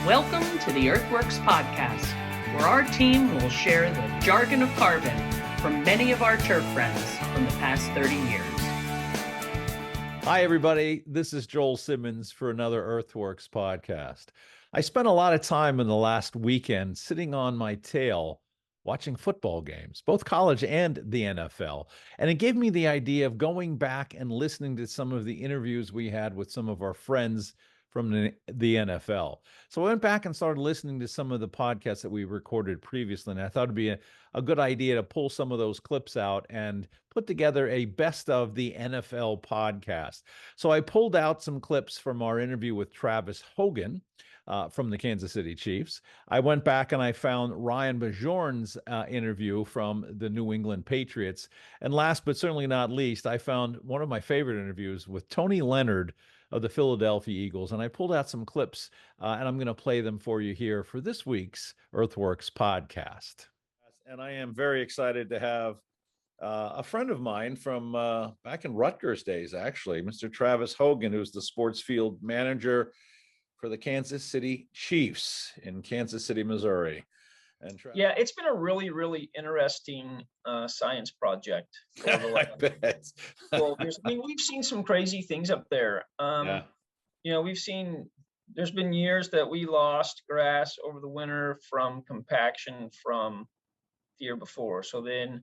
Welcome to the Earthworks Podcast, where our team will share the jargon of carbon from many of our turf friends from the past 30 years. Hi, everybody. This is Joel Simmons for another Earthworks Podcast. I spent a lot of time in the last weekend sitting on my tail watching football games, both college and the NFL. And it gave me the idea of going back and listening to some of the interviews we had with some of our friends from the NFL. So I went back and started listening to some of the podcasts that we recorded previously, and I thought it'd be a good idea to pull some of those clips out and put together a best of the NFL podcast. So I pulled out some clips from our interview with Travis Hogan from the Kansas City Chiefs. I went back and I found Ryan Bjorn's interview from the New England Patriots. And last but certainly not least, I found one of my favorite interviews with Tony Leonard of the Philadelphia Eagles. And I pulled out some clips and I'm going to play them for you here for this week's Earthworks podcast. And I am very excited to have a friend of mine from back in Rutgers days, actually, Mr. Travis Hogan, who's the sports field manager for the Kansas City Chiefs in Kansas City, Missouri. And yeah, it's been a really, really interesting science project. I bet. Well, we've seen some crazy things up there. Yeah. You know, there's been years that we lost grass over the winter from compaction from the year before. So then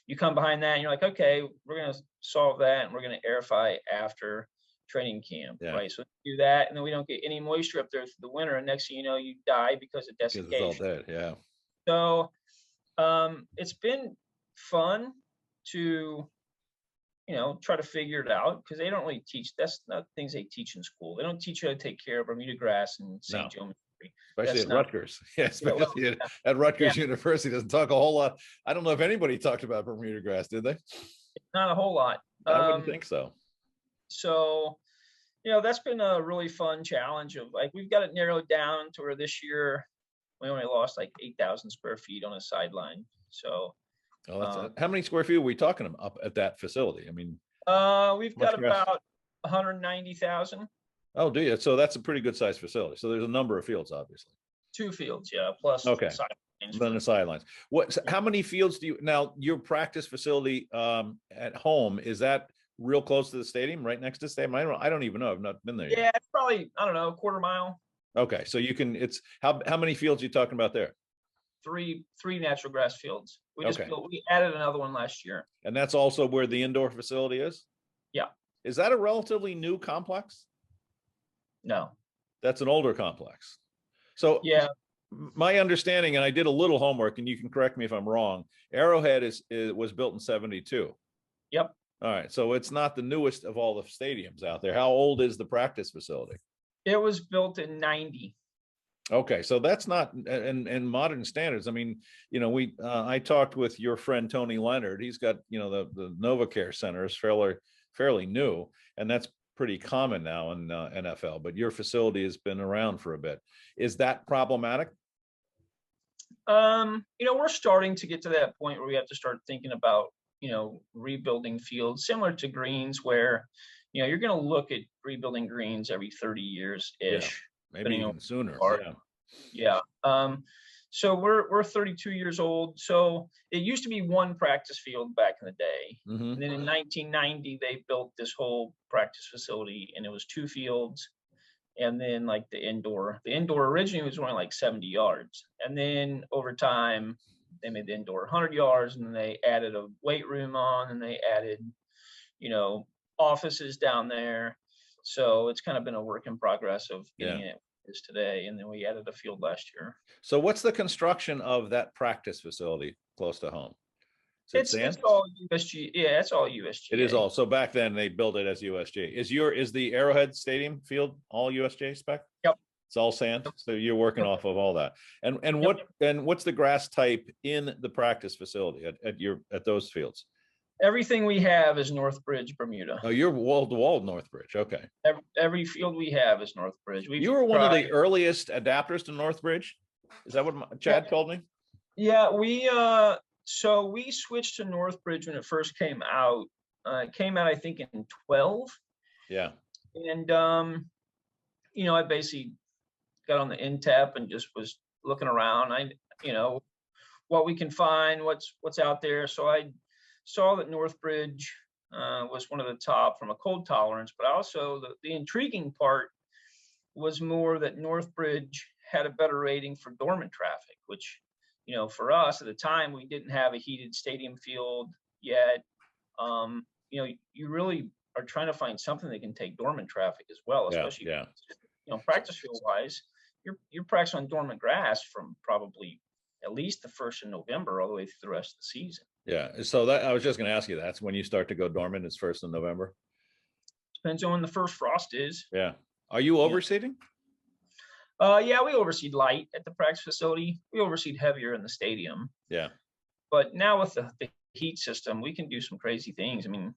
you come behind that and you're like, okay, we're going to solve that and we're going to aerify after training camp, right? So do that, and then we don't get any moisture up there through the winter, and next thing you know, you die because of desiccation. Because it's all dead, yeah. So it's been fun to, try to figure it out, because they don't really teach. That's not things they teach in school. They don't teach you how to take care of Bermuda grass and St. Joe, Missouri. Especially at Rutgers. Yeah, especially at Rutgers University. Doesn't talk a whole lot. I don't know if anybody talked about Bermuda grass, did they? Not a whole lot. I wouldn't think so. So, that's been a really fun challenge of, like, we've got it narrowed down to where this year we only lost like 8,000 square feet on a sideline. So, how many square feet are we talking about up at that facility? I mean, we've got about 190,000. Oh, do you? So that's a pretty good sized facility. So there's a number of fields, obviously. 2 fields, yeah, plus then the sidelines. How many fields do you now? Your practice facility at home, is that real close to the stadium, right next to the stadium? I don't even know. I've not been there yet. Yeah, it's probably, I don't know, a quarter mile. Okay, so you can. It's how many fields are you talking about there? Three natural grass fields. We added another one last year. And that's also where the indoor facility is? Yeah. Is that a relatively new complex? No. That's an older complex. So yeah, my understanding, and I did a little homework, and you can correct me if I'm wrong, Arrowhead was built in 72. Yep. All right, so it's not the newest of all the stadiums out there. How old is the practice facility? It was built in 90. Okay, so that's not in modern standards. I mean, I talked with your friend Tony Leonard. He's got, the NovaCare Center is fairly new, and that's pretty common now in NFL. But your facility has been around for a bit. Is that problematic? We're starting to get to that point where we have to start thinking about, rebuilding fields similar to greens, where you're going to look at rebuilding greens every 30 years ish, maybe even sooner. Yeah. So we're 32 years old. So it used to be one practice field back in the day. Mm-hmm. And then in 1990 they built this whole practice facility, and it was 2 fields. And then like the indoor originally was only like 70 yards, and then over time they made the indoor 100 yards, and then they added a weight room on, and they added, offices down there. So it's kind of been a work in progress of getting it is today. And then we added a field last year. So what's the construction of that practice facility close to home? It's all USG. Yeah, it's all USG. It is all. So back then they built it as USG. Is the Arrowhead Stadium field all USJ spec? Yep. It's all sand. So you're working off of all that. And what's the grass type in the practice facility at those fields? Everything we have is Northbridge, Bermuda. Oh, you're wall to wall Northbridge. Okay. Every field we have is Northbridge. You were one of the earliest adapters to Northbridge. Is that what Chad told me? Yeah, we switched to Northbridge when it first came out. It came out, I think, in 12. Yeah. And I basically got on the InTap and just was looking around. What we can find, what's out there. So I saw that Northbridge was one of the top from a cold tolerance, but also the intriguing part was more that Northbridge had a better rating for dormant traffic, which, for us at the time, we didn't have a heated stadium field yet. You really are trying to find something that can take dormant traffic as well, especially, practice field wise. You're practicing on dormant grass from probably at least the 1st of November all the way through the rest of the season. Yeah. So that I was just going to ask you, that's when you start to go dormant. It's 1st of November. Depends on when the first frost is. Yeah. Are you overseeding? Yeah, we overseed light at the practice facility. We overseed heavier in the stadium. Yeah. But now with the heat system, we can do some crazy things. I mean,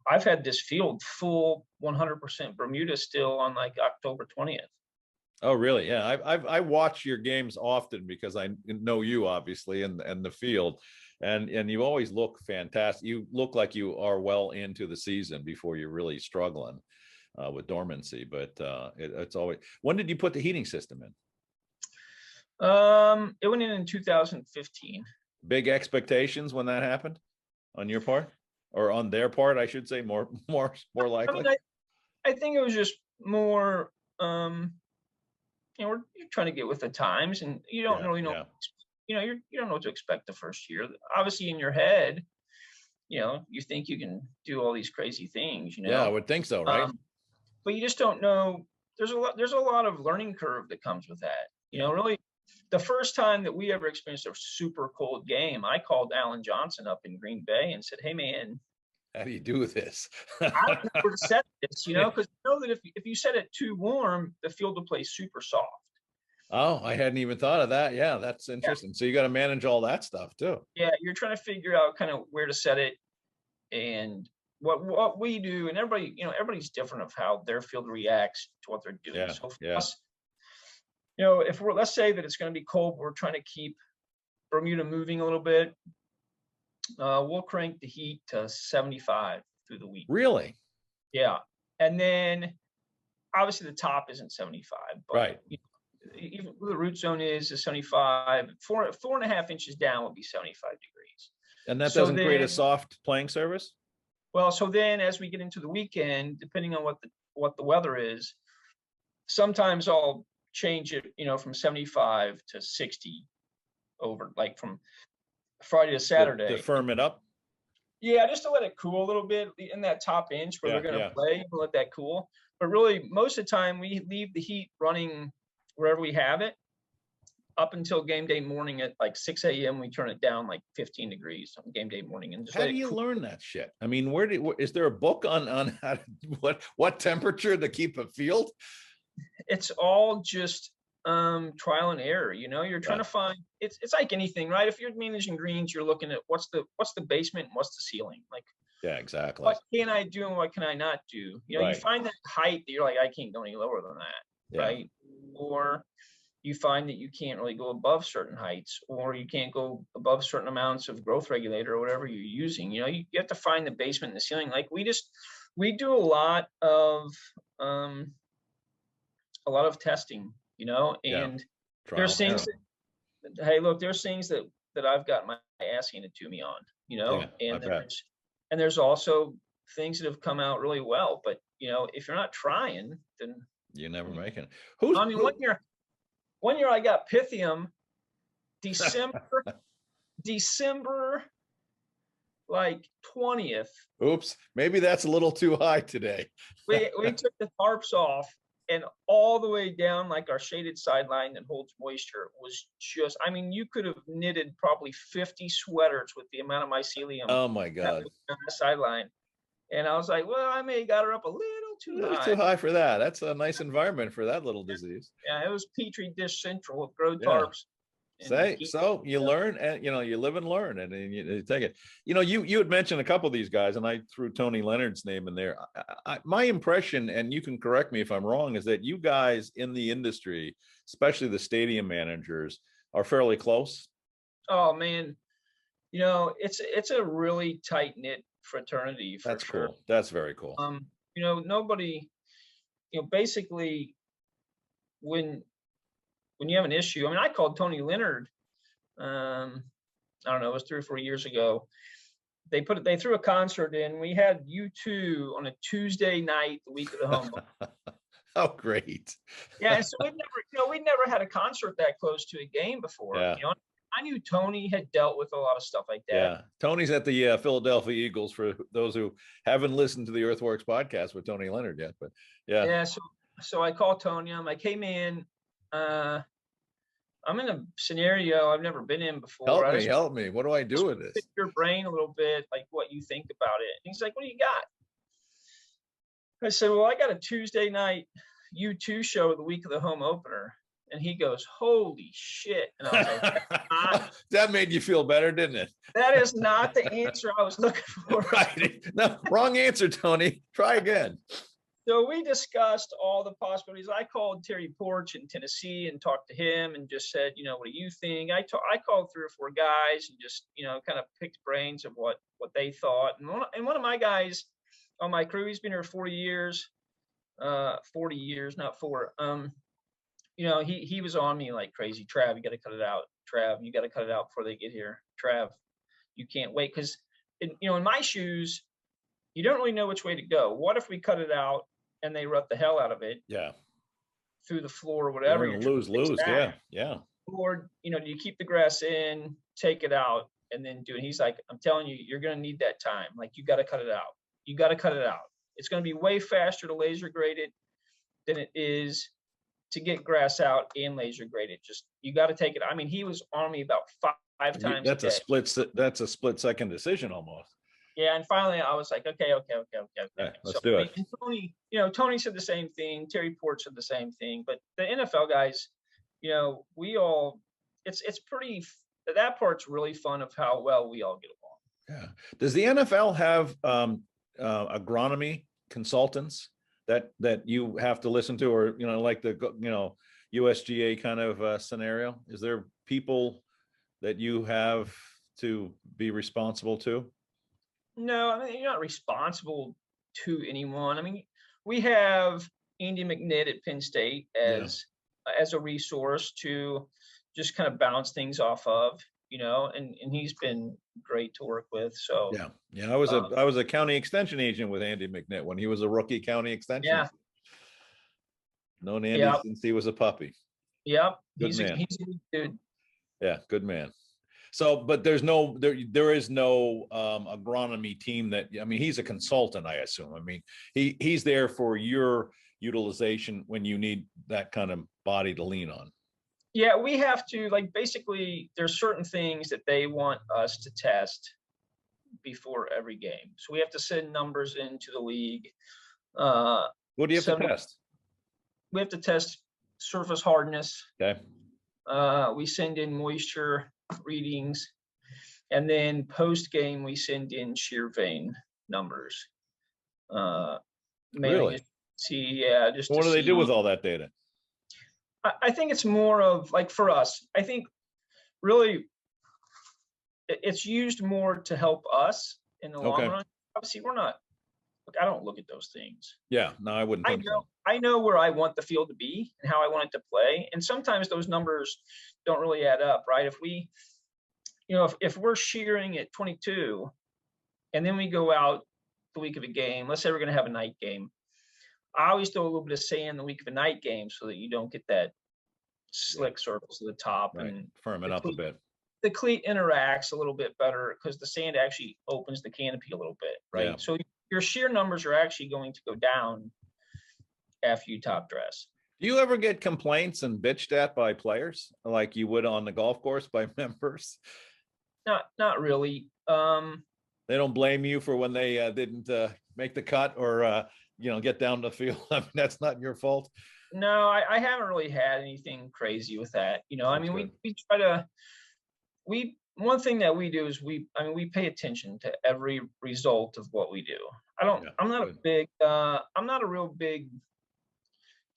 I've had this field full 100% Bermuda still on like October 20th. Oh, really? Yeah. I watch your games often because I know you obviously and the field, and you always look fantastic. You look like you are well into the season before you're really struggling with dormancy. But it's always. When did you put the heating system in? It went in 2015. Big expectations when that happened on your part, or on their part, I should say, more likely. I think it was just more. You're trying to get with the times, and you don't really know. Yeah. You don't know what to expect the first year. Obviously, in your head, you think you can do all these crazy things. Yeah, I would think so, right? But you just don't know. There's a lot of learning curve that comes with that. Really, the first time that we ever experienced a super cold game, I called Alan Johnson up in Green Bay and said, "Hey, man, how do you do this?" I don't know where to set this, because that if you set it too warm, the field will play super soft. Oh, I hadn't even thought of that. Yeah, that's interesting. Yeah. So you got to manage all that stuff too. Yeah, you're trying to figure out kind of where to set it and what we do, and everybody's different of how their field reacts to what they're doing. Yeah, so for us, if let's say that it's going to be cold, we're trying to keep Bermuda moving a little bit. We'll crank the heat to 75 through the week. Really? Yeah. And then obviously the top isn't 75, but right. Even the root zone is 75, 4.5 inches down would be 75 degrees. And that doesn't create a soft playing surface? Well, so then as we get into the weekend, depending on what the weather is, sometimes I'll change it, from 75 to 60 over, like from Friday to Saturday. To firm it up? Yeah, just to let it cool a little bit in that top inch where they're going to play, we'll let that cool. But really, most of the time, we leave the heat running wherever we have it up until game day morning at like 6 a.m. We turn it down like 15 degrees on game day morning. And how do you learn that shit? I mean, is there a book on how to, what temperature to keep a field? It's all just trial and error. You're trying to find. It's like anything, right? If you're managing greens, you're looking at what's the basement and what's the ceiling. Like, yeah, exactly. What can I do and what can I not do? You find that height that you're like, I can't go any lower than that, right? Or you find that you can't really go above certain heights, or you can't go above certain amounts of growth regulator or whatever you're using. You have to find the basement and the ceiling. Like we do a lot of testing, and there's things that, hey, look, there's things that I've got my ass handed to me on, and there's also things that have come out really well. But, if you're not trying, then you're never making it. One year I got Pythium, December like 20th. Oops, maybe that's a little too high today. we took the tarps off, and all the way down, like our shaded sideline that holds moisture was just, you could have knitted probably 50 sweaters with the amount of mycelium. Oh my God. On the sideline. And I was like, well, I may have got her up a little too high. Too high for that. That's a nice environment for that little disease. Yeah, it was Petri dish central with grow tarps. So you learn, and you live and learn, and you take it. You had mentioned a couple of these guys, and I threw Tony Leonard's name in there. My impression, and you can correct me if I'm wrong, is that you guys in the industry, especially the stadium managers, are fairly close. Oh man, it's a really tight knit fraternity. That's sure. Cool. That's very cool. Nobody, basically when when you have an issue, I mean, I called Tony Leonard, I don't know, it was 3 or 4 years ago. They threw a concert in. We had U2 on a Tuesday night, the week of the home. Oh, great. Yeah, and so we'd never had a concert that close to a game before. Yeah. I knew Tony had dealt with a lot of stuff like that. Yeah. Tony's at the Philadelphia Eagles, for those who haven't listened to the Earthworks podcast with Tony Leonard yet, but yeah. Yeah, so I called Tony. I'm like, hey man, I'm in a scenario I've never been in before. Help me. What do I do with this? Pick your brain a little bit, like what you think about it. And he's like, what do you got? I said, well, I got a Tuesday night U2 show the week of the home opener. And he goes, holy shit. And I was like, that made you feel better, didn't it? That is not the answer I was looking for. Right. No, wrong answer, Tony. Try again. So we discussed all the possibilities. I called Terry Porch in Tennessee and talked to him and just said, what do you think? I called 3 or 4 guys and just, kind of picked brains of what they thought. And one of my guys on my crew, he's been here 40 years, not 4. He was on me like crazy. Trav, you got to cut it out. Trav, you got to cut it out before they get here. Trav, you can't wait. Because, in my shoes, you don't really know which way to go. What if we cut it out and they rut the hell out of it? Yeah. Through the floor or whatever. You're gonna lose. Yeah. Or, do you keep the grass in, take it out, and then do it? He's like, I'm telling you, you're going to need that time. Like, you got to cut it out. You got to cut it out. It's going to be way faster to laser grade it than it is to get grass out and laser grade it. Just, you got to take it. I mean, he was on me about five times. That's a split second decision almost. Yeah. And finally I was like, okay. Let's do it. And Tony, Tony said the same thing. Terry Porch said the same thing, but the NFL guys, we all, it's pretty, that part's really fun of how well we all get along. Yeah. Does the NFL have agronomy consultants that you have to listen to, or like the USGA kind of scenario? Is there people that you have to be responsible to? No, I mean, you're not responsible to anyone. I mean, we have Andy McNitt at Penn State as a resource to just kind of bounce things off of, and he's been great to work with. So I was a county extension agent with Andy McNitt when he was a rookie county extension. Yeah. Known Andy since he was a puppy. Yep. He's a good dude. Yeah, good man. So, but there is no agronomy team he's a consultant, I assume. I mean, he's there for your utilization when you need that kind of body to lean on. Yeah, we have to, basically there's certain things that they want us to test before every game. So we have to send numbers into the league. What do you have to test? We have to test surface hardness. Okay. We send in moisture readings, and then post game we send in shear vein numbers. Really? Just what do they do with all that data? I think it's more of for us. I think really it's used more to help us in the long run. Obviously, we're not. I don't look at those things. Yeah, no, I wouldn't. I know where I want the field to be and how I want it to play, and sometimes those numbers don't really add up, right? If we, if we're shearing at 22, and then we go out the week of a game, let's say we're going to have a night game. I always throw a little bit of sand the week of a night game so that you don't get that slick surface at the top, right. And firm it up a bit. The cleat interacts a little bit better because the sand actually opens the canopy a little bit, right? Yeah. So your shear numbers are actually going to go down after you top dress. Do you ever get complaints and bitched at by players like you would on the golf course by members? Not really. They don't blame you for when they didn't make the cut or get down the field. I mean, that's not your fault. No, I haven't really had anything crazy with that. I mean, we try to. One thing that we do is we pay attention to every result of what we do. I'm not a real big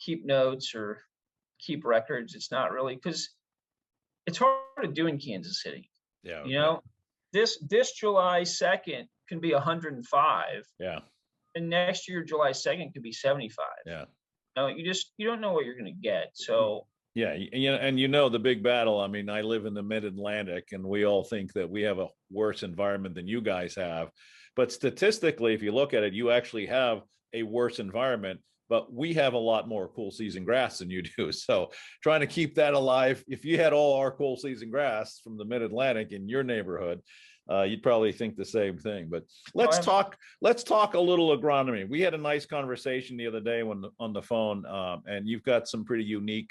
keep notes or keep records. It's not really, because it's hard to do in Kansas City. Yeah. Okay. This July 2nd can be 105. Yeah. And next year, July 2nd could be 75. Yeah. No, you don't know what you're going to get. So Yeah, and you know the big battle. I mean, I live in the mid-Atlantic, and we all think that we have a worse environment than you guys have. But statistically, if you look at it, you actually have a worse environment, but we have a lot more cool season grass than you do. So trying to keep that alive, if you had all our cool season grass from the mid-Atlantic in your neighborhood, you'd probably think the same thing. But let's talk. Let's talk a little agronomy. We had a nice conversation the other day on the phone, and you've got some pretty unique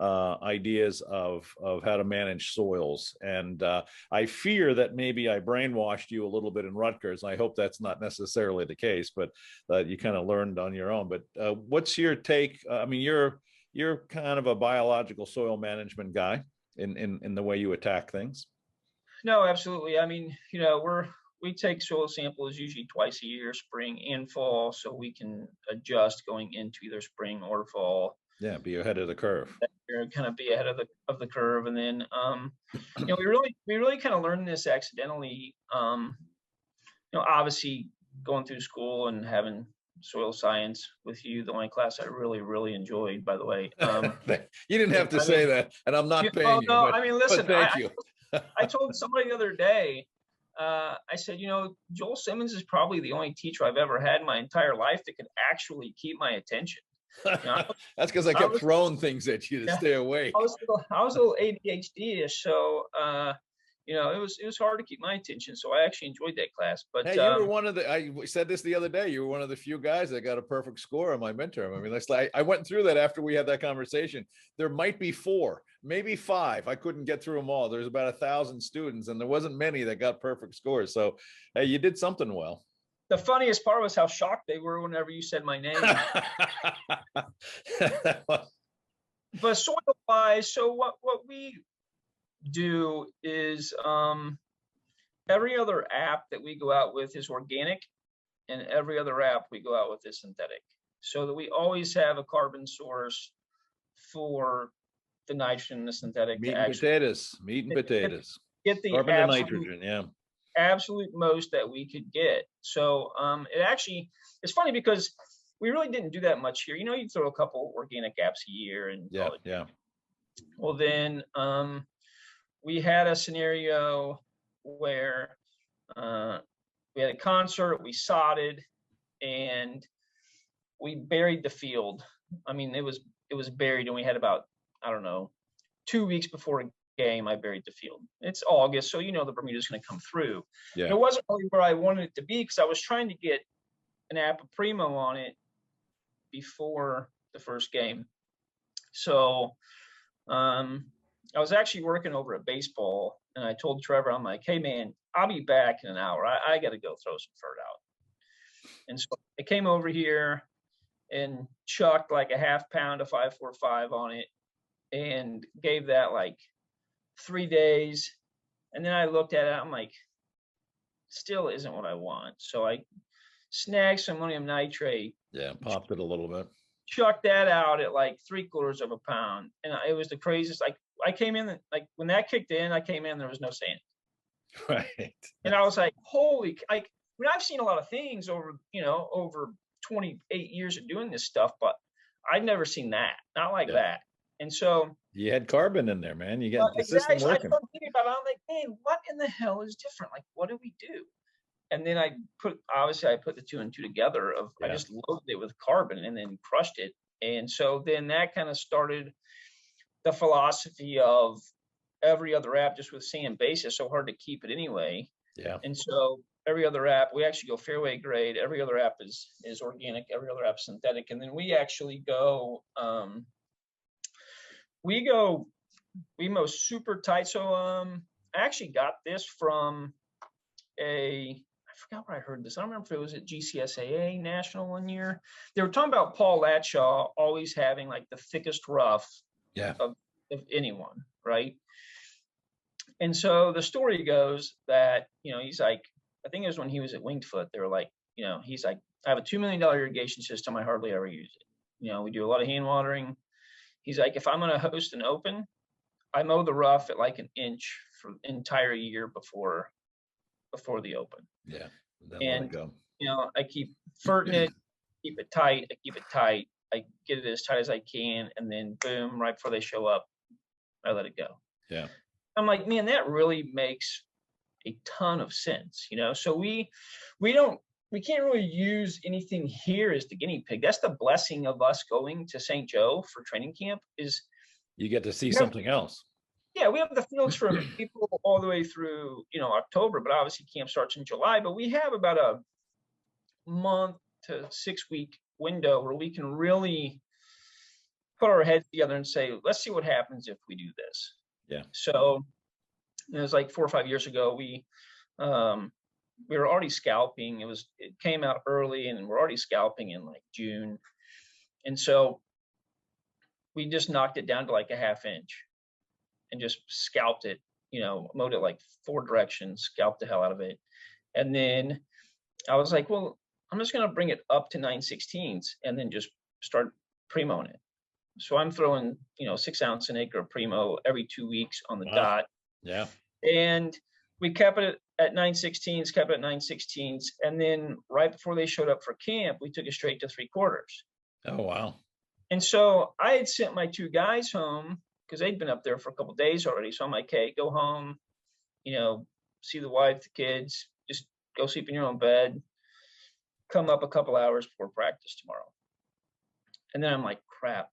ideas of how to manage soils. And I fear that maybe I brainwashed you a little bit in Rutgers. I hope that's not necessarily the case, but you kind of learned on your own. But what's your take? I mean, you're kind of a biological soil management guy in the way you attack things. No, absolutely. I mean, we take soil samples usually twice a year, spring and fall, so we can adjust going into either spring or fall. Yeah, be ahead of the curve. Kind of be ahead of the curve, and then we really kind of learned this accidentally. Obviously going through school and having soil science with you, the only class I really enjoyed, by the way. You didn't have to say that, and I'm not paying you. No, but, I mean, listen, thank you. I told somebody the other day, I said, Joel Simmons is probably the only teacher I've ever had in my entire life that could actually keep my attention. That's because I kept throwing things at you to stay awake. I was a little ADHD-ish, so it was hard to keep my attention. So I actually enjoyed that class. But hey, you were one of the. I said this the other day. You were one of the few guys that got a perfect score on my midterm. I mean, I went through that after we had that conversation. There might be 4, maybe 5. I couldn't get through them all. There's about 1,000 students, and there wasn't many that got perfect scores. So, hey, you did something well. The funniest part was how shocked they were whenever you said my name. But soil-wise, so what we do is every other app that we go out with is organic, and every other app we go out with is synthetic. So that we always have a carbon source for the nitrogen and the synthetic. Meat and potatoes. Get the carbon and nitrogen, yeah. Absolute most that we could get. So it's funny because we really didn't do that much here. You throw a couple organic apps a year and yeah. Well, then we had a scenario where we had a concert, we sodded, and we buried the field. I mean, it was buried, and we had about, I don't know, 2 weeks before game, I buried the field. It's August, so the Bermuda's going to come through. Yeah. It wasn't really where I wanted it to be because I was trying to get an Appa Primo on it before the first game. So I was actually working over at baseball, and I told Trevor, I'm like, hey man, I'll be back in an hour. I got to go throw some fert out. And so I came over here and chucked like a half pound of 545 on it and gave that like 3 days, and then I looked at it, I'm like, still isn't what I want. So I snagged some ammonium nitrate, popped it a little bit, chucked that out at like 3/4 of a pound, and it was the craziest. Like I came in, like when that kicked in, I came in, there was no sand, right? And I was like, holy, I've seen a lot of things over 28 years of doing this stuff, but I've never seen that, not like that. And so you had carbon in there, man. You got the system working. I started thinking about it. I'm like, man, what in the hell is different? Like, what do we do? And then I put the 2 and 2 together. I just loaded it with carbon and then crushed it. And so then that kind of started the philosophy of every other app just with sand base. It's so hard to keep it anyway. Yeah. And so every other app, we actually go fairway grade. Every other app is organic. Every other app is synthetic. And then we actually go. We mow super tight. So I actually got this from I forgot where I heard this. I don't remember if it was at GCSAA National one year. They were talking about Paul Latshaw always having like the thickest rough of anyone, right? And so the story goes that, he's like, I think it was when he was at Winged Foot, they were like, he's like, I have a $2 million irrigation system. I hardly ever use it. We do a lot of hand watering. He's like, if I'm going to host an open, I mow the rough at like an inch for the entire year before the open. Yeah. And, I keep ferting it, keep it tight. I keep it tight. I get it as tight as I can, and then boom, right before they show up, I let it go. Yeah. I'm like, man, that really makes a ton of sense, So we can't really use anything here as the guinea pig. That's the blessing of us going to St. Joe for training camp is you get to see something else. Yeah, we have the fields from April all the way through, October, but obviously camp starts in July. But we have about a month to 6 week window where we can really put our heads together and say, let's see what happens if we do this. Yeah. So it was like 4 or 5 years ago. We were already scalping. It came out early, and we're already scalping in like June. And so we just knocked it down to like a ½ inch and just scalped it, mowed it like 4 directions, scalped the hell out of it. And then I was like, well, I'm just going to bring it up to 9/16 and then just start primoing it. So I'm throwing, 6 ounce an acre of primo every 2 weeks on the dot. Yeah. And we kept it at 9/16, and then right before they showed up for camp, we took it straight to 3/4. Oh, wow. And so I had sent my 2 guys home because they'd been up there for a couple of days already. So I'm like, hey, go home, see the wife, the kids, just go sleep in your own bed, come up a couple hours before practice tomorrow. And then I'm like, crap.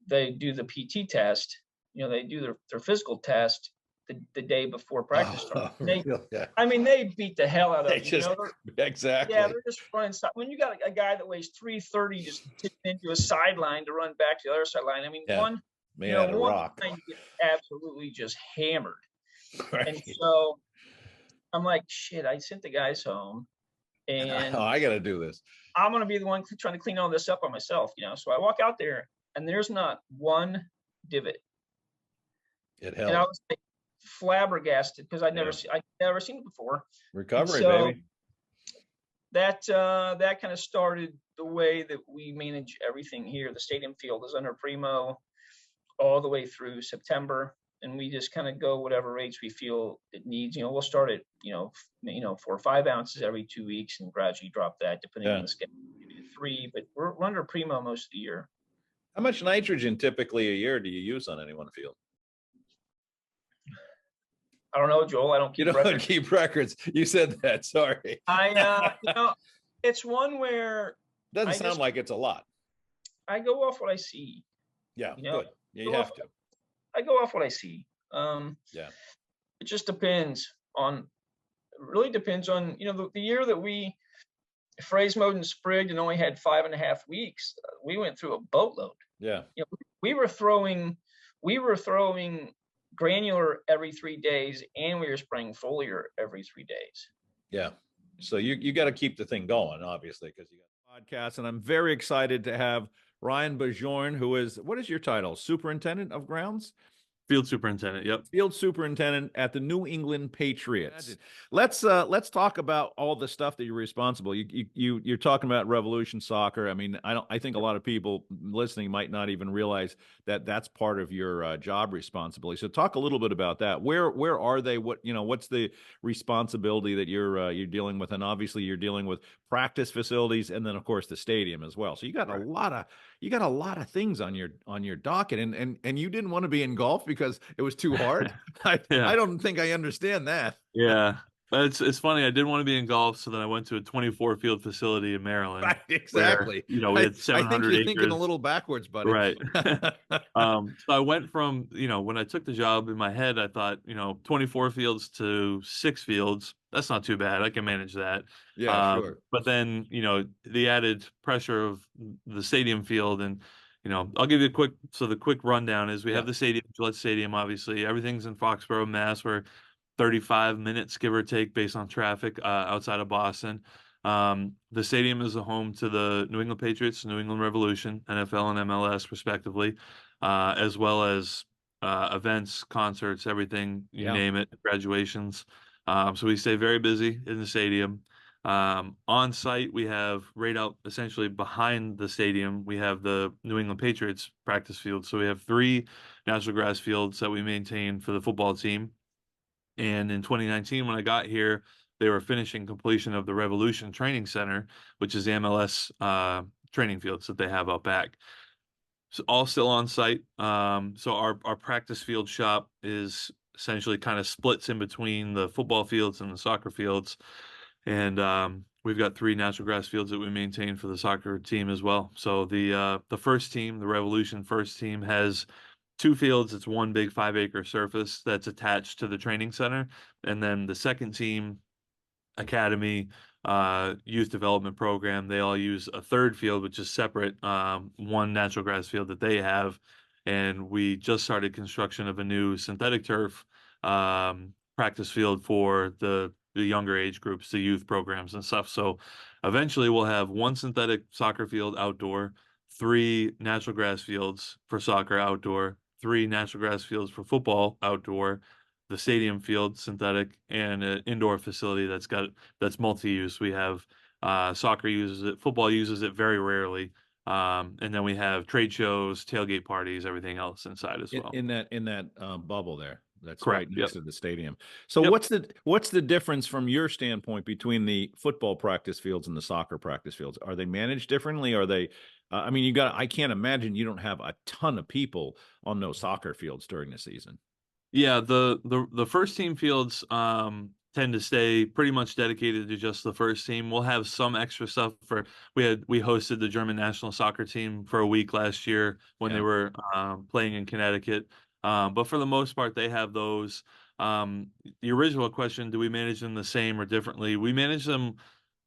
They do the PT test, they do their physical test the day before practice starts. I mean, they beat the hell out of it. Exactly. Yeah, they're just running stuff. When you got a guy that weighs 330 just tipped into a sideline to run back to the other sideline, I mean, one rock. line gets absolutely just hammered. Right. And so I'm like, shit, I sent the guys home, and I got to do this. I'm going to be the one trying to clean all this up by myself, So I walk out there, and there's not one divot. It held. And I was like flabbergasted because I'd never seen it before. Recovery, so baby. That kind of started the way that we manage everything here. The stadium field is under primo all the way through September, and we just kind of go whatever rates we feel it needs. We'll start at 4 or 5 ounces every 2 weeks and gradually drop that depending on the schedule. Maybe 3, but we're under primo most of the year. How much nitrogen typically a year do you use on any one field? I don't know, Joel. I don't keep records. You don't keep records. You said that. Sorry. It's one where doesn't sound like it's a lot. I go off what I see. Yeah, good. Yeah, you have to. I go off what I see. It just depends on. It really depends on the year that we phrase mode and sprigged and only had 5.5 weeks. We went through a boatload. Yeah. We were throwing granular every 3 days, and we were spraying foliar every 3 days. Yeah. So you got to keep the thing going, obviously, because you got a podcast, and I'm very excited to have Ryan Bjorn, who is, what is your title? Superintendent of Grounds? Field superintendent. Yep. Field superintendent at the New England Patriots. Let's talk about all the stuff that you're responsible. You're talking about Revolution Soccer. I mean, I think a lot of people listening might not even realize that that's part of your job responsibility. So talk a little bit about that. Where are they? What's the responsibility that you're dealing with? And obviously you're dealing with practice facilities, and then of course the stadium as well. So you got a lot of things on your docket, and you didn't want to be in golf because it was too hard. I don't think I understand that. Yeah. But it's funny. I didn't want to be in golf, so then I went to a 24 field facility in Maryland. Right, exactly. Where, we had 700 I think you're acres. thinking a little backwards, buddy. Right. So I went from, when I took the job in my head, I thought, 24 fields to 6 fields. That's not too bad. I can manage that. Yeah, sure. But then, the added pressure of the stadium field, and I'll give you the quick rundown is we have the stadium, Gillette Stadium, obviously. Everything's in Foxborough, Mass. We're 35 minutes, give or take, based on traffic outside of Boston. The stadium is the home to the New England Patriots, New England Revolution, NFL and MLS, respectively, as well as events, concerts, everything, you name it, graduations. So we stay very busy in the stadium. On site, we have right out essentially behind the stadium, we have the New England Patriots practice field. So we have 3 natural grass fields that we maintain for the football team. And in 2019, when I got here, they were finishing completion of the Revolution Training Center, which is the MLS training fields that they have out back. So all still on site. So our practice field shop is essentially kind of splits in between the football fields and the soccer fields. And we've got 3 natural grass fields that we maintain for the soccer team as well. So the first team, the Revolution first team, has 2 fields. It's one big 5-acre surface that's attached to the training center. And then the second team, academy, youth development program, they all use a third field, which is separate, one natural grass field that they have. And we just started construction of a new synthetic turf practice field for the younger age groups, the youth programs and stuff. So eventually we'll have 1 synthetic soccer field outdoor, 3 natural grass fields for soccer outdoor, 3 natural grass fields for football outdoor, the stadium field synthetic, and an indoor facility that's multi-use. We have soccer uses it, football uses it very rarely, and then we have trade shows, tailgate parties, everything else inside as well. In that bubble there, that's Correct. right next to the stadium. So Yep. what's the difference from your standpoint between the football practice fields and the soccer practice fields? Are they managed differently? Are they? I mean, I can't imagine you don't have a ton of people on those soccer fields during the season. Yeah, the first team fields tend to stay pretty much dedicated to just the first team. We'll have some extra stuff for we hosted the German national soccer team for a week last year when they were playing in Connecticut. But for the most part, they have those. The original question, do we manage them the same or differently? We manage them.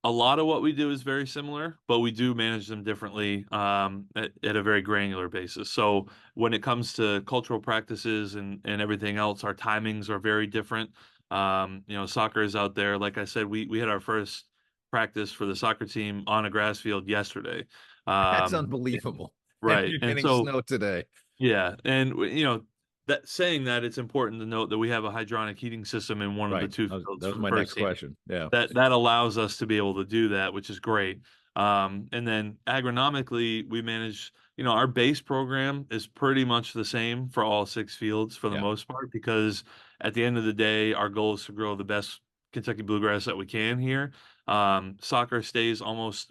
A lot of what we do is very similar, but we do manage them differently at a very granular basis. So when it comes to cultural practices and everything else, our timings are very different. Soccer is out there. Like I said, we had our first practice for the soccer team on a grass field yesterday. That's unbelievable. Right. You're And getting so, snow today. yeah. And, that saying that, it's important to note that we have a hydronic heating system in one of the 2 fields. That was for my the next first team. question. Yeah. That allows us to be able to do that, which is great. And then agronomically, we manage, our base program is pretty much the same for all 6 fields for the most part, because at the end of the day, our goal is to grow the best Kentucky bluegrass that we can here. Soccer stays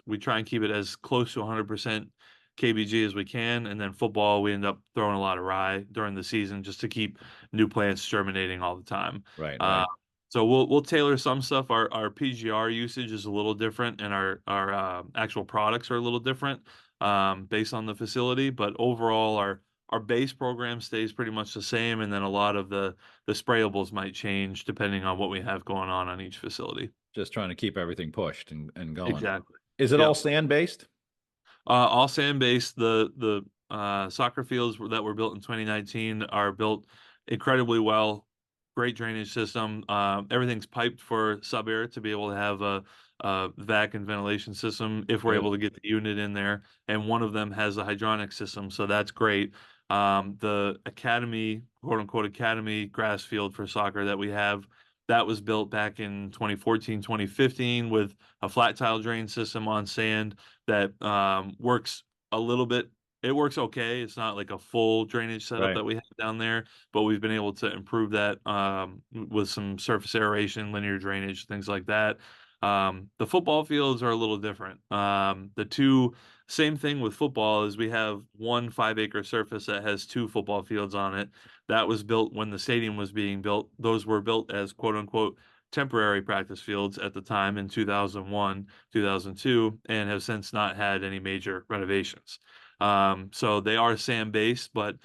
we try and keep it as close to 100% KBG as we can. And then football, we end up throwing a lot of rye during the season just to keep new plants germinating all the time. Right. So we'll tailor some stuff. Our PGR usage is a little different, and our actual products are a little different based on the facility. But overall, our base program stays pretty much the same, and then a lot of the sprayables might change depending on what we have going on each facility. Just trying to keep everything pushed and going. Exactly. Is it all sand based? All sand based. The soccer fields that were built in 2019 are built incredibly well. Great drainage system. Everything's piped for sub-air to be able to have a vac and ventilation system if we're able to get the unit in there. And one of them has a hydronic system, so that's great. The academy, quote unquote, academy grass field for soccer that we have, that was built back in 2014, 2015 with a flat tile drain system on sand that works a little bit. It works okay. It's not like a full drainage setup that we have down there, but we've been able to improve that with some surface aeration, linear drainage, things like that. The football fields are a little different. Same thing with football is we have one 5-acre surface that has 2 football fields on it. That was built when the stadium was being built. Those were built as quote unquote temporary practice fields at the time in 2001, 2002, and have since not had any major renovations. So they are sand based, but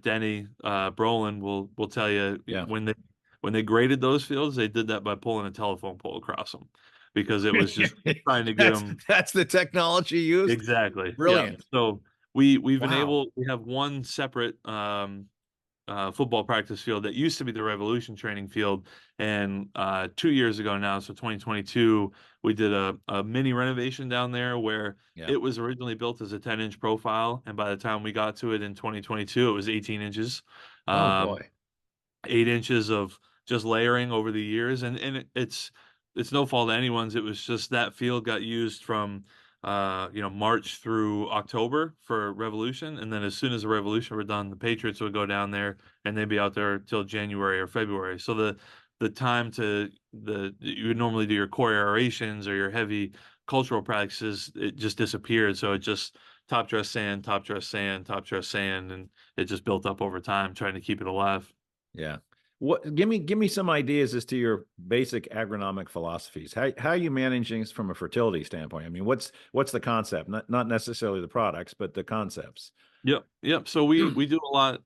Denny Brolin will tell you when they graded those fields, they did that by pulling a telephone pole across them because it was just trying to get them. That's the technology used. Exactly. Brilliant. Yeah. So we have one separate football practice field that used to be the Revolution training field, and 2 years ago now, so 2022, we did a mini renovation down there where it was originally built as a 10-inch profile, and by the time we got to it in 2022, it was 18 inches. Oh boy. 8 inches of just layering over the years, and it's no fault of anyone's. It was just that field got used from March through October for Revolution, and then as soon as the Revolution were done, the Patriots would go down there and they'd be out there till January or February. So the time you would normally do your core aerations or your heavy cultural practices, it just disappeared. So it just top dress sand, top dress sand, top dress sand, and it just built up over time, trying to keep it alive. Yeah. What give me some ideas as to your basic agronomic philosophies. How are you managing this from a fertility standpoint? I mean, what's the concept? Not necessarily the products, but the concepts. Yep. So we do a lot.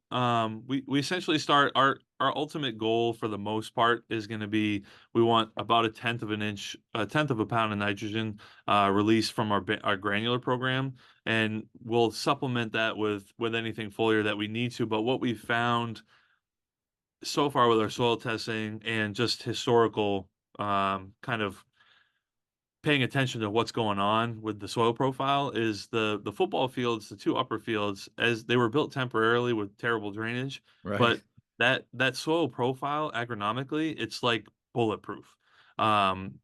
We essentially start our ultimate goal for the most part is going to be we want about a tenth of a pound of nitrogen released from our granular program, and we'll supplement that with anything foliar that we need to. But what we've found so far with our soil testing and just historical kind of paying attention to what's going on with the soil profile is the football fields, the two upper fields, as they were built temporarily with terrible drainage, Right. but that soil profile agronomically, it's like bulletproof.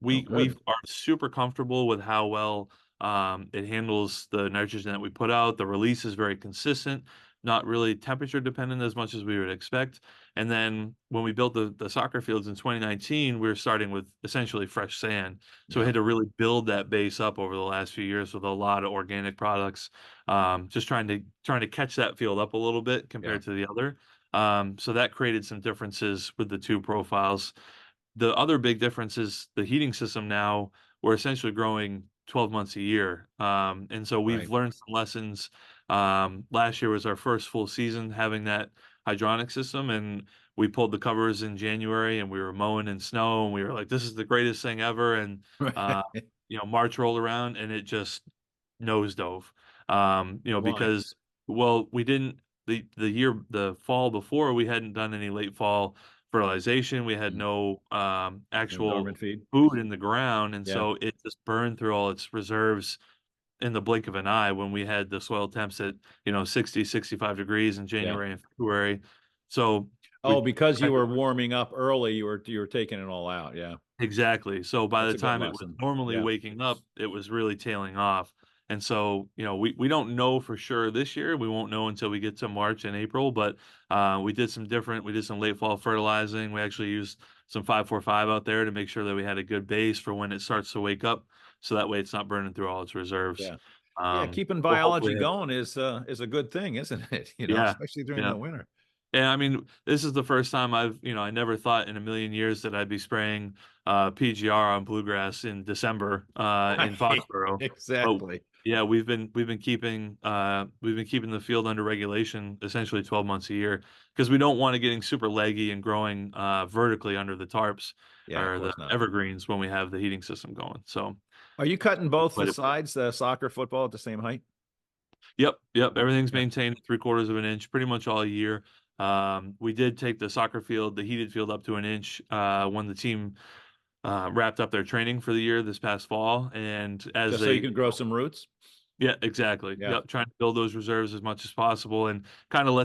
We good. are super comfortable with how well it handles the nitrogen that we put out. The release is very consistent, not really temperature dependent as much as we would expect. And then when we built the soccer fields in 2019, we were starting with essentially fresh sand. So we Yeah. had to really build that base up over the last few years with a lot of organic products, just trying to catch that field up a little bit compared to the other. So that created some differences with the two profiles. The other big difference is the heating system now, we're essentially growing 12 months a year. And so we've Right. learned some lessons. Last year was our first full season having that hydronic system, and we pulled the covers in January and we were mowing in snow and we were like, this is the greatest thing ever. And, Right. March rolled around and it just nosedove, Why? because, well, we didn't, the fall before, we hadn't done any late fall fertilization. We had Mm. no No actual dormant feed. food in the ground. And Yeah. so it just burned through all its reserves in the blink of an eye when we had the soil temps at, 60, 65 degrees in Yeah. January and February. So Oh, we because you tried to were warming up early, you were taking it all out. Yeah. exactly. So by That's the a good time it was lesson. normally Yeah. waking up, it was really tailing off. And so, we don't know for sure this year. We won't know until we get to March and April, but we did some late fall fertilizing. We actually used some 5-4-5 out there to make sure that we had a good base for when it starts to wake up. So that way it's not burning through all its reserves. Yeah. Yeah. Keeping We'll biology hopefully have, going is a good thing, isn't it? yeah, Especially during yeah. the winter. Yeah, I mean, this is the first time I never thought in a million years that I'd be spraying PGR on bluegrass in December in Right. Foxborough. But Exactly. yeah, we've been keeping the field under regulation essentially 12 months a year because we don't want it getting super leggy and growing vertically under the tarps Yeah, of or the course not. evergreens when we have the heating system going. So, Are you cutting both the but sides, the soccer, football at the same height? yep, everything's Yeah. maintained 3/4 of an inch pretty much all year. We did take the soccer field, the heated field, up to an inch when the team wrapped up their training for the year this past fall. And as Just so you they, can grow some roots? yeah, exactly. Yeah. Yep, trying to build those reserves as much as possible and kind of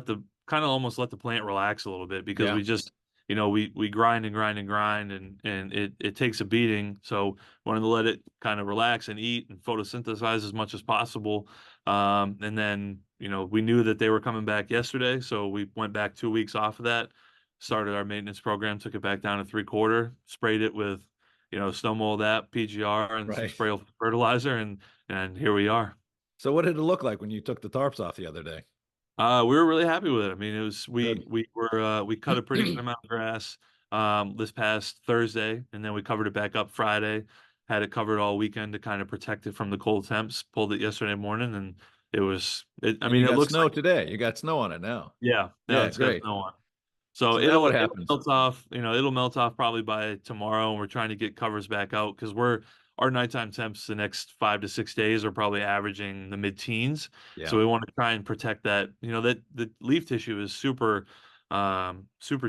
almost let the plant relax a little bit because Yeah. we just, we grind and grind and grind and it takes a beating. So wanted to let it kind of relax and eat and photosynthesize as much as possible. And then, we knew that they were coming back yesterday, so we went back 2 weeks off of that, started our maintenance program, took it back down to 3/4, sprayed it with, snow mold app, PGR, and some Right. spray fertilizer, and here we are. So what did it look like when you took the tarps off the other day? We were really happy with it. I mean, it was Good. we cut a pretty good amount of grass this past Thursday, and then we covered it back up Friday. Had it covered all weekend to kind of protect it from the cold temps. Pulled it yesterday morning, and I And mean, you it got looks snow like, today. You got snow on it now. yeah, now Yeah, it's got great. snow on. So So now what it'll happens? melt off. It'll melt off probably by tomorrow, and we're trying to get covers back out because our nighttime temps the next 5 to 6 days are probably averaging the mid-teens. Yeah. So we want to try and protect that. That the leaf tissue is super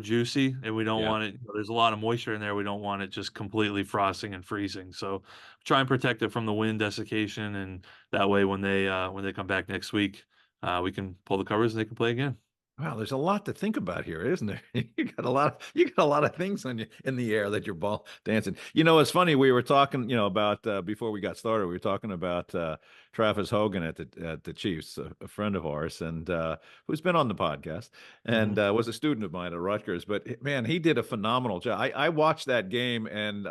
juicy, and we don't Yeah. want it. There's a lot of moisture in there. We don't want it just completely frosting and freezing. So try and protect it from the wind desiccation, and that way when they come back next week, we can pull the covers and they can play again. Wow, there's a lot to think about here, isn't there? You got a lot of things on you in the air that you're ball dancing. It's funny, we were talking, about before we got started, we were talking about Travis Hogan at the Chiefs, a friend of ours, and who's been on the podcast, and was a student of mine at Rutgers. But man, he did a phenomenal job. I watched that game, and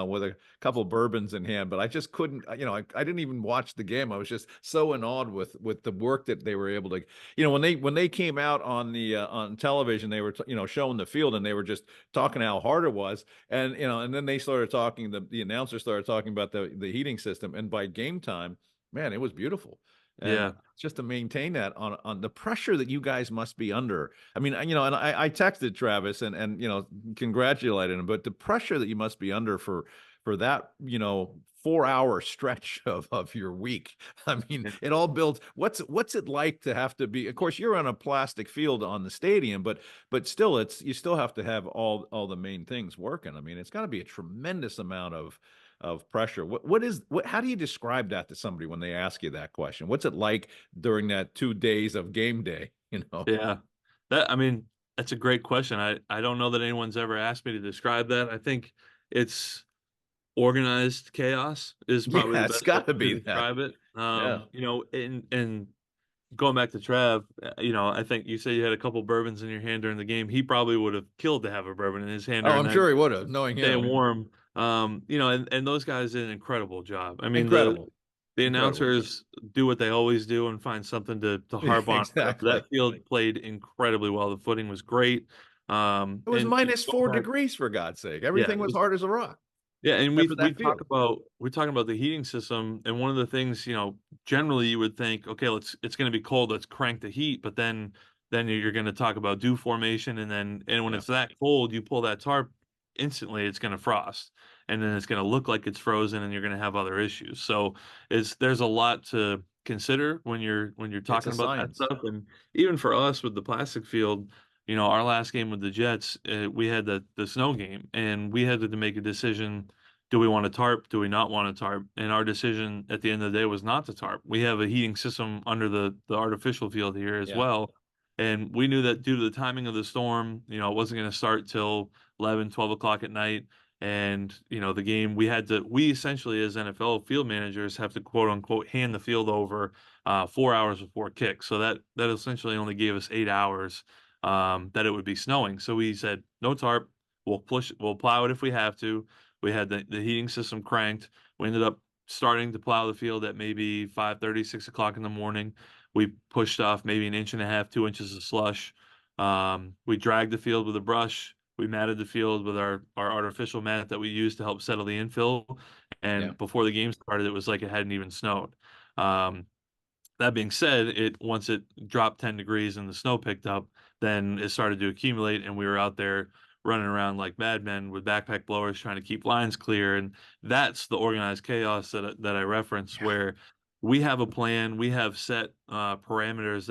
with a couple of bourbons in hand, but I just couldn't. I didn't even watch the game. I was just so in awe with the work that they were able to. When they came out on the on television, they were showing the field, and they were just talking how hard it was, and then they started talking. The announcer started talking about the heating system, and by game time, man, it was beautiful. And just to maintain that on the pressure that you guys must be under. I mean, and I texted Travis and congratulated him, but the pressure that you must be under for that 4-hour stretch of your week. I mean, it all builds. What's it like to have to be? Of course, you're on a plastic field on the stadium, but still, you still have to have all the main things working. I mean, it's got to be a tremendous amount of pressure. How do you describe that to somebody when they ask you that question? What's it like during that 2 days of game day? Yeah, that's a great question. I don't know that anyone's ever asked me to describe that. I think it's organized chaos is probably the it's best got to way be to describe it. Yeah. And going back to Trav, I think you say you had a couple bourbons in your hand during the game. He probably would have killed to have a bourbon in his hand. Oh, I'm sure he would have, knowing him. Staying warm. And those guys did an incredible job. I mean, incredible. The announcers do what they always do and find something to harp on. Exactly. That field played incredibly well. The footing was great. It was -4 degrees, for God's sake. Everything was hard as a rock. Yeah, and we're talking about the heating system, and one of the things, generally you would think, okay, it's going to be cold, let's crank the heat, but then you're going to talk about dew formation, and when it's that cold, you pull that tarp, instantly it's going to frost, and then it's going to look like it's frozen, and you're going to have other issues. So there's a lot to consider when you're talking about that stuff, and even for us with the plastic field. Our last game with the Jets, we had the snow game, and we had to make a decision. Do we want to tarp? Do we not want to tarp? And our decision at the end of the day was not to tarp. We have a heating system under the artificial field here as well. And we knew that due to the timing of the storm, it wasn't going to start till 11, 12 o'clock at night. And, the game, we essentially as NFL field managers have to quote unquote hand the field over 4 hours before kick. So that essentially only gave us 8 hours that it would be snowing. So we said, no tarp, we'll plow it if we have to. We had the heating system cranked. We ended up starting to plow the field at maybe 5:30, 6 o'clock in the morning. We pushed off maybe 1.5 inches, 2 inches of slush. We dragged the field with a brush. We matted the field with our artificial mat that we used to help settle the infill. And before the game started, it was like it hadn't even snowed. That being said, once it dropped 10 degrees and the snow picked up, then it started to accumulate, and we were out there running around like madmen with backpack blowers trying to keep lines clear. And that's the organized chaos that I referenced, where we have a plan, we have set parameters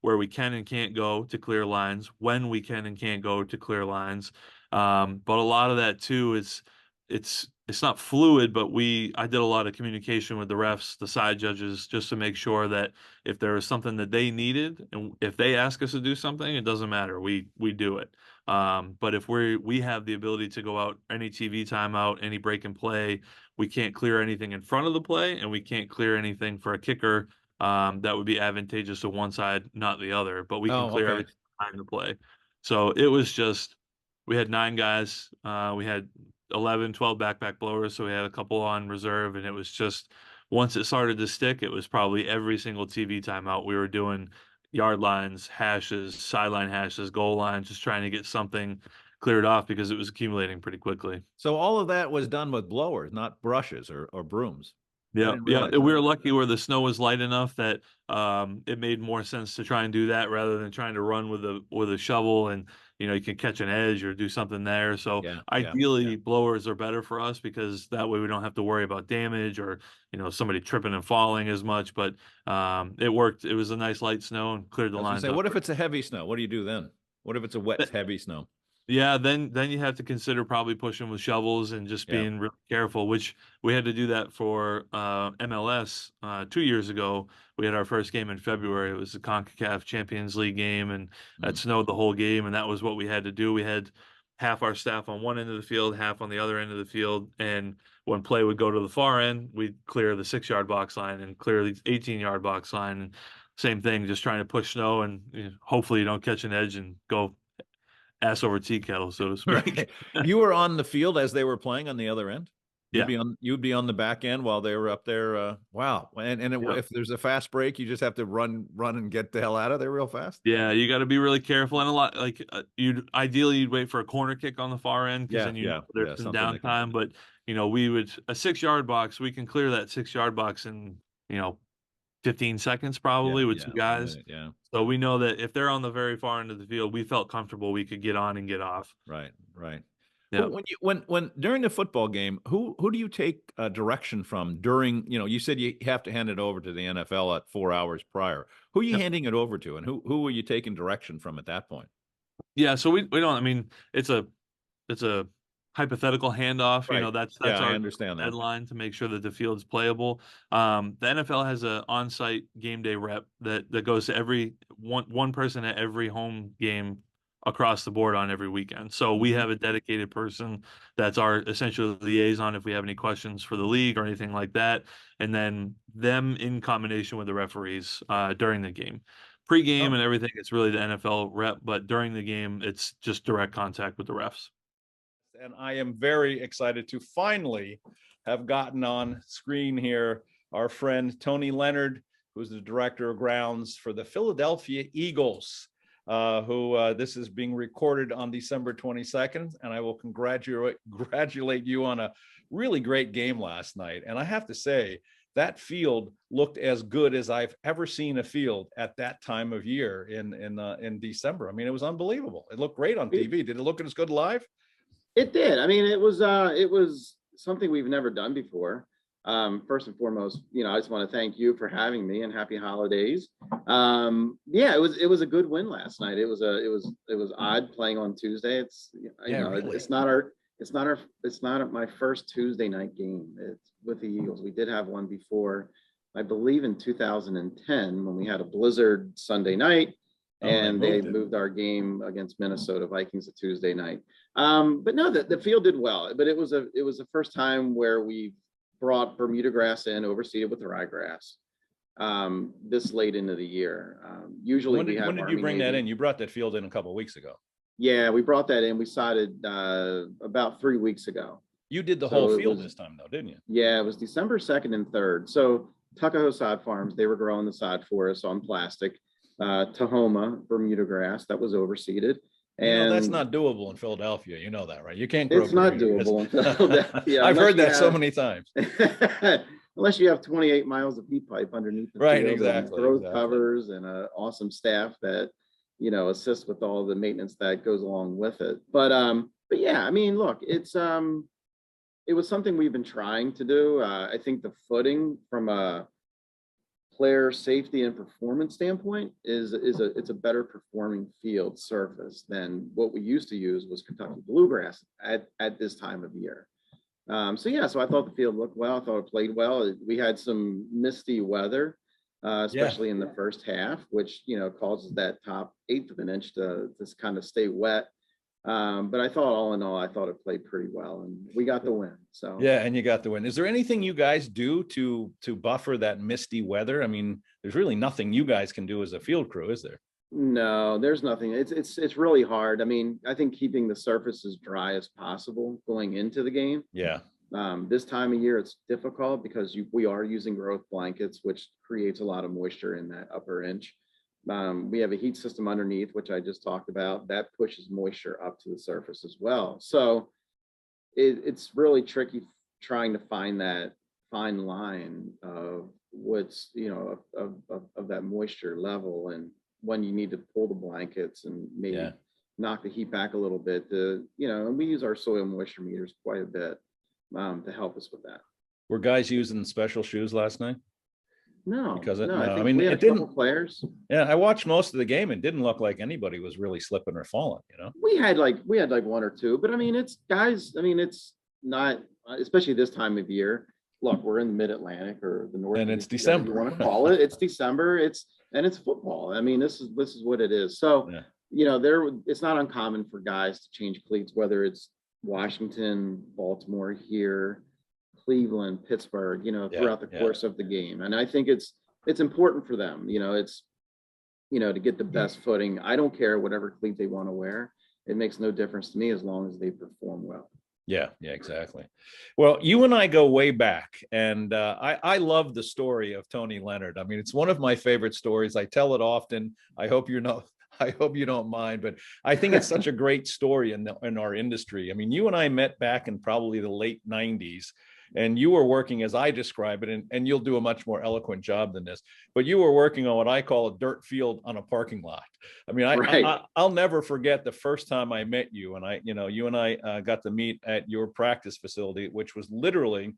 where we can and can't go to clear lines, when we can and can't go to clear lines. But a lot of that too is it's not fluid, but I did a lot of communication with the refs, the side judges, just to make sure that if there was something that they needed, and if they ask us to do something, it doesn't matter, we do it. But if we have the ability to go out any TV timeout, any break and play, we can't clear anything in front of the play, and we can't clear anything for a kicker that would be advantageous to one side, not the other. But we can clear everything behind the play. So it was just, we had 9 guys. We had 11, 12 backpack blowers, so we had a couple on reserve, and it was just, once it started to stick, it was probably every single TV timeout we were doing yard lines, hashes, sideline hashes, goal lines, just trying to get something cleared off because it was accumulating pretty quickly. So all of that was done with blowers, not brushes or brooms. Yeah. We were lucky where the snow was light enough that it made more sense to try and do that rather than trying to run with a shovel, and you can catch an edge or do something there. So ideally, blowers are better for us because that way we don't have to worry about damage or somebody tripping and falling as much. But it worked. It was a nice light snow and cleared the lines. What if it's a heavy snow? What do you do then? What if it's a wet, heavy snow? Yeah, then you have to consider probably pushing with shovels and just being really careful, which we had to do that for MLS 2 years ago. We had our first game in February. It was the CONCACAF Champions League game, and it snowed the whole game, and that was what we had to do. We had half our staff on one end of the field, half on the other end of the field. And when play would go to the far end, we'd clear the 6-yard box line and clear the 18-yard box line. And same thing, just trying to push snow and hopefully you don't catch an edge and go ass over tea kettle, so to speak. Right. You were on the field as they were playing on the other end. Yeah. You'd be on the back end while they were up there. Wow. If there's a fast break, you just have to run and get the hell out of there real fast. Yeah, you got to be really careful, and a lot like you'd wait for a corner kick on the far end because then there's some downtime. But we would a 6-yard box. We can clear that 6-yard box in 15 seconds probably with two guys. Yeah. So we know that if they're on the very far end of the field, we felt comfortable we could get on and get off. Right. Yeah. When during the football game, who do you take direction from during? You said you have to hand it over to the NFL at 4 hours prior. Who are you handing it over to, and who are you taking direction from at that point? Yeah, so we don't. I mean, it's a hypothetical handoff. Right. That's I our understand that. deadline to make sure that the field's playable. The NFL has an on-site game day rep that goes to every one person at every home game across the board on every weekend. So we have a dedicated person that's our essential liaison if we have any questions for the league or anything like that. And then them in combination with the referees during the game. Pre-game and everything, it's really the NFL rep, but during the game, it's just direct contact with the refs. And I am very excited to finally have gotten on screen here our friend Tony Leonard, who's the director of grounds for the Philadelphia Eagles. This is being recorded on December 22nd, and I will congratulate you on a really great game last night. And I have to say, that field looked as good as I've ever seen a field at that time of year in December. I mean, it was unbelievable. It looked great on TV. Did it look as good live? It did. I mean, it was something we've never done before. First and foremost, I just want to thank you for having me and happy holidays. It was a good win last night. It was odd playing on Tuesday. Really. It's not my first Tuesday night game. It's with the Eagles. We did have one before, I believe in 2010 when we had a blizzard Sunday night. And they moved our game against Minnesota Vikings to Tuesday night. But no, the field did well. But it was the first time where we brought Bermuda grass in, overseeded with ryegrass, this late into the year. Usually when did you bring that in? You brought that field in a couple of weeks ago. Yeah, we brought that in. We sodded about 3 weeks ago. You did the whole field this time, though, didn't you? Yeah, it was December 2nd and 3rd. So Tuckahoe Sod Farms, they were growing the sod for us on plastic. Tahoma Bermuda grass that was overseeded, and that's not doable in Philadelphia. You know that, right? You can't grow. It's not doable in Philadelphia. I've heard that so many times. Unless you have 28 miles of heat pipe underneath the right, field, exactly, growth covers, and an awesome staff that assists with all the maintenance that goes along with it. But yeah, I mean, look, it was something we've been trying to do. I think the footing from a player safety and performance standpoint it's a better performing field surface than what we used to use was Kentucky bluegrass at this time of year. So I thought the field looked well. I thought it played well. We had some misty weather, especially in the first half, which causes that top eighth of an inch to just kind of stay wet. But I thought all in all, I thought it played pretty well, and we got the win. So yeah, and you got the win. Is there anything you guys do to buffer that misty weather? I mean, there's really nothing you guys can do as a field crew, is there? No, there's nothing. It's really hard. I mean, I think keeping the surface as dry as possible going into the game. Yeah. This time of year, it's difficult because we are using growth blankets, which creates a lot of moisture in that upper inch. We have a heat system underneath, which I just talked about, that pushes moisture up to the surface as well. So it's really tricky trying to find that fine line of what's, of that moisture level and when you need to pull the blankets and maybe knock the heat back a little bit and we use our soil moisture meters quite a bit to help us with that. Were guys using special shoes last night? No, because I mean, it didn't. Players. Yeah, I watched most of the game. It didn't look like anybody was really slipping or falling. We had like one or two, but I mean, it's guys. I mean, it's not, especially this time of year. Look, we're in the Mid-Atlantic or the North, and it's December. You want to call it? It's December. It's football. I mean, this is what it is. So it's not uncommon for guys to change cleats, whether it's Washington, Baltimore here, Cleveland, Pittsburgh, throughout the course of the game. And I think it's important for them, to get the best footing. I don't care whatever cleat they want to wear. It makes no difference to me as long as they perform well. Yeah, exactly. Well, you and I go way back, and I love the story of Tony Leonard. I mean, it's one of my favorite stories. I tell it often. I hope you don't mind, but I think it's such a great story in our industry. I mean, you and I met back in probably the late 90s. And you were working, as I describe it, and you'll do a much more eloquent job than this, but you were working on what I call a dirt field on a parking lot. I mean, I'll never forget the first time I met you, and you and I got to meet at your practice facility, which was literally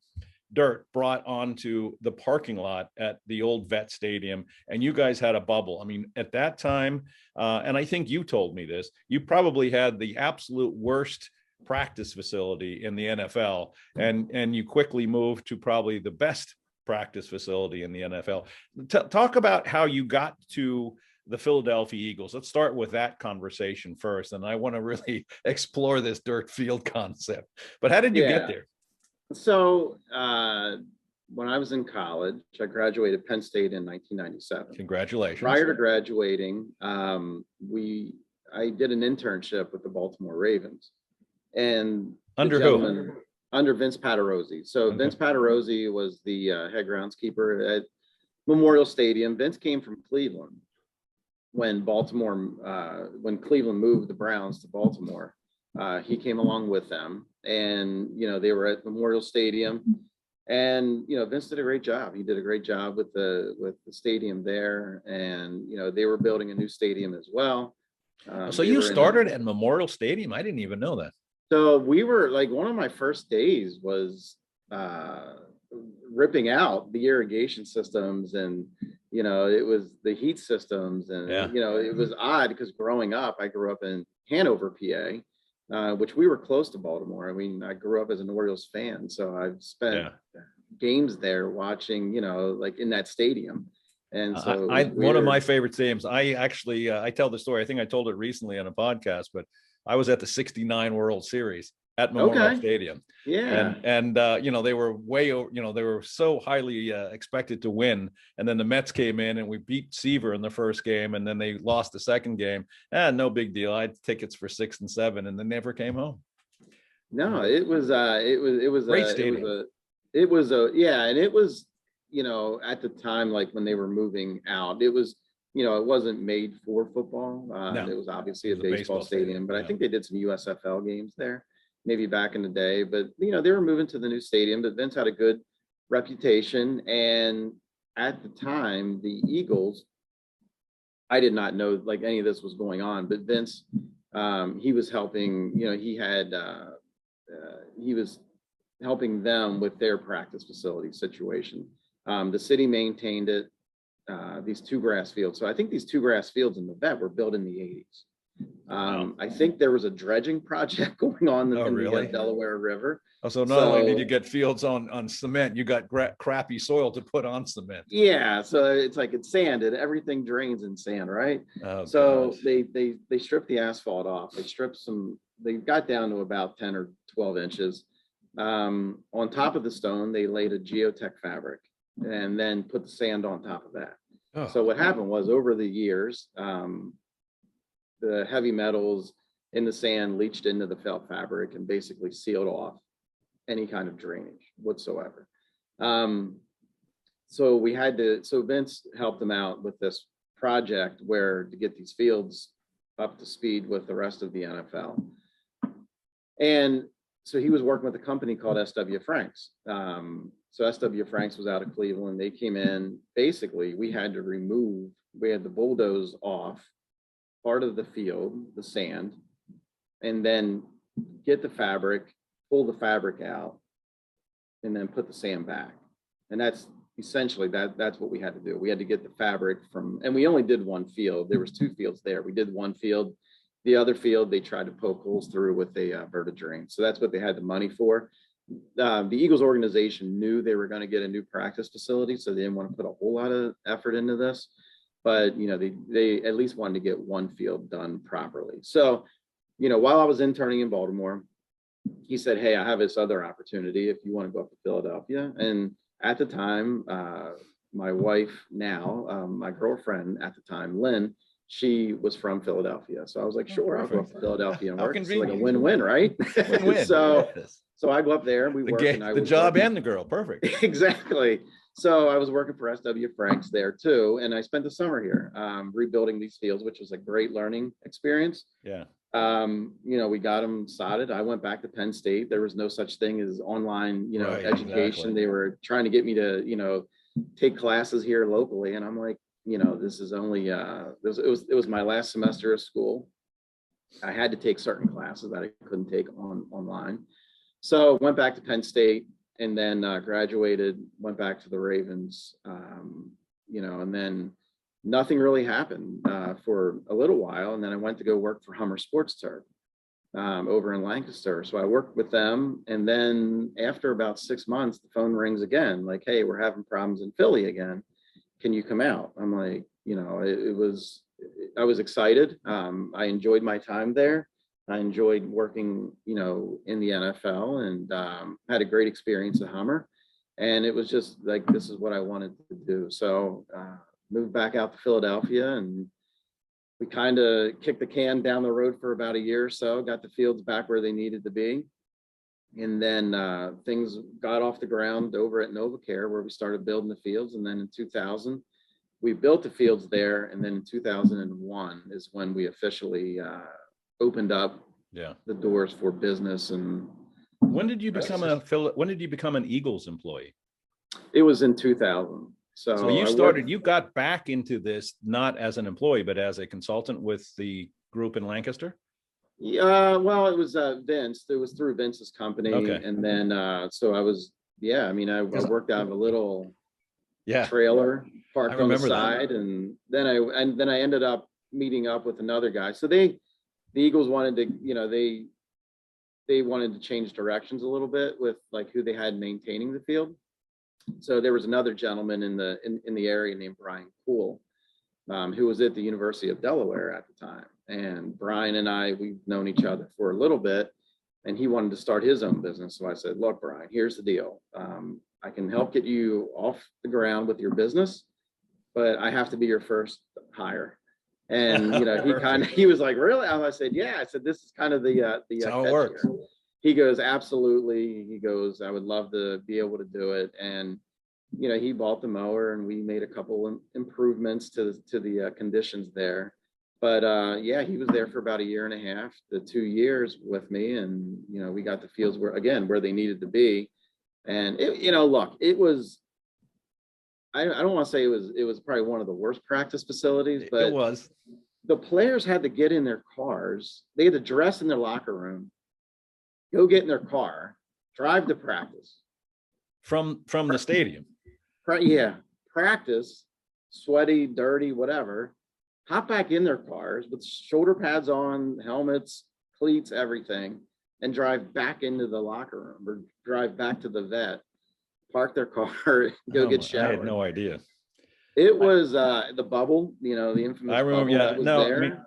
dirt brought onto the parking lot at the old Vet Stadium, and you guys had a bubble. I mean, at that time, and I think you told me this, you probably had the absolute worst practice facility in the NFL, and you quickly moved to probably the best practice facility in the NFL. Talk about how you got to the Philadelphia Eagles. Let's start with that conversation first, and I want to really explore this dirt field concept. But how did you get there? So when I was in college, I graduated Penn State in 1997. Congratulations. Prior to graduating, I did an internship with the Baltimore Ravens. And under who? Under Vince Paterozzi. So Vince Paterozzi was the head groundskeeper at Memorial Stadium. Vince came from Cleveland when Cleveland moved the Browns to Baltimore. He came along with them, and they were at Memorial Stadium, and Vince did a great job. He did a great job with the stadium there, and they were building a new stadium as well. So you started at Memorial Stadium? I didn't even know that. So we were one of my first days was ripping out the irrigation systems, and it was the heat systems, and it was odd because growing up, I grew up in Hanover, PA, which we were close to Baltimore. I mean, I grew up as an Orioles fan, so I've spent games there watching, in that stadium. And so one of my favorite stadiums. I actually I tell the story. I think I told it recently on a podcast, but I was at the '69 World Series at Memorial Stadium. Yeah. And they were way over, they were so highly expected to win. And then the Mets came in and we beat Seaver in the first game, and then they lost the second game. No big deal. I had tickets for 6 and 7, and they never came home. No, it was great stadium. It was at the time, when they were moving out, it was, it wasn't made for football. It was obviously a baseball stadium, but I think they did some USFL games there, maybe back in the day. But, they were moving to the new stadium, but Vince had a good reputation. And at the time, the Eagles, I did not know any of this was going on, but Vince, he was helping, he was helping them with their practice facility situation. The city maintained it, these 2 grass fields. So I think these 2 grass fields in the Vet were built in the 80s. I think there was a dredging project going on in the Delaware River. So not only did you get fields on cement, you got crappy soil to put on cement. Yeah, so it's it's sand, and everything drains in sand, right? So they stripped the asphalt off. They got down to about 10 or 12 inches. On top of the stone, they laid a geotech fabric and then put the sand on top of that. So what happened was, over the years, the heavy metals in the sand leached into the felt fabric and basically sealed off any kind of drainage whatsoever. So Vince helped them out with this project to get these fields up to speed with the rest of the NFL. And so he was working with a company called SW Franks. So SW Franks was out of Cleveland. They came in. Basically, we had to bulldoze off part of the field, the sand, and then get the fabric, pull the fabric out, and then put the sand back. And that's essentially that's what we had to do. We had to get the fabric and we only did one field. There was 2 fields there. We did one field. The other field, they tried to poke holes through with a verted drain. So that's what they had the money for. The Eagles organization knew they were going to get a new practice facility, so they didn't want to put a whole lot of effort into this. but they at least wanted to get one field done properly. So, while I was interning in Baltimore, he said, "Hey, I have this other opportunity if you want to go up to Philadelphia." And at the time, my wife now, my girlfriend at the time, Lynn, she was from Philadelphia. So I was like, sure, I'll go up to Philadelphia and work. It's like a win-win, right? Win-win. So Yes. so I go up there, we work, and I the was job working. and the girl, perfect. Exactly. So I was working for SW Franks there too, and I spent the summer here rebuilding these fields, which was a great learning experience. Yeah. We got them sodded. I went back to Penn State. There was no such thing as online, Right, education. exactly. They were trying to get me to, take classes here locally, and I'm like, this is only it was my last semester of school. I had to take certain classes that I couldn't take online. So went back to Penn State, and then graduated, went back to the Ravens, and then nothing really happened for a little while. And then I went to go work for Hummer Sports Turf over in Lancaster. So I worked with them. And then after about 6 months, the phone rings again, like, "Hey, we're having problems in Philly again. Can you come out?" I'm like, I was excited. I enjoyed my time there. I enjoyed working, in the NFL, and had a great experience at Hummer. And it was just like, this is what I wanted to do. So moved back out to Philadelphia, and we kind of kicked the can down the road for about a year or so, got the fields back where they needed to be. And then things got off the ground over at NovaCare, where we started building the fields. And then in 2000, we built the fields there. And then in 2001 is when we officially opened up the doors for business. And when did you become an Eagles employee? It was in 2000. So you got back into this not as an employee, but as a consultant with the group in Lancaster? Well, it was Vince. It was through Vince's company. Okay. And then so I was, I worked out of a little trailer parked on the side. And then I ended up meeting up with another guy. So the Eagles wanted to, they wanted to change directions a little bit with like who they had maintaining the field. So there was another gentleman in the area named Brian Poole, who was at the University of Delaware at the time. And Brian and I, we've known each other for a little bit, and he wanted to start his own business. So I said, "Look, Brian, here's the deal. I can help get you off the ground with your business, but I have to be your first hire." And he was like, "Really?" I said, "Yeah." I said, "This is kind of the how it works." Here. He goes, "Absolutely." He goes, "I would love to be able to do it." And he bought the mower, and we made a couple improvements to the conditions there. But he was there for about a year and a half to 2 years with me, and we got the fields where they needed to be. And look, it was. I don't want to say it was probably one of the worst practice facilities, but it was. The players had to get in their cars. They had to dress in their locker room, go get in their car, drive to practice from the stadium. Practice, sweaty, dirty, whatever. Hop back in their cars with shoulder pads on, helmets, cleats, everything, and drive back into the locker room or drive back to the vet, park their car, get showered. I had no idea. It was the bubble, the infamous. I remember. Bubble that was there. I mean,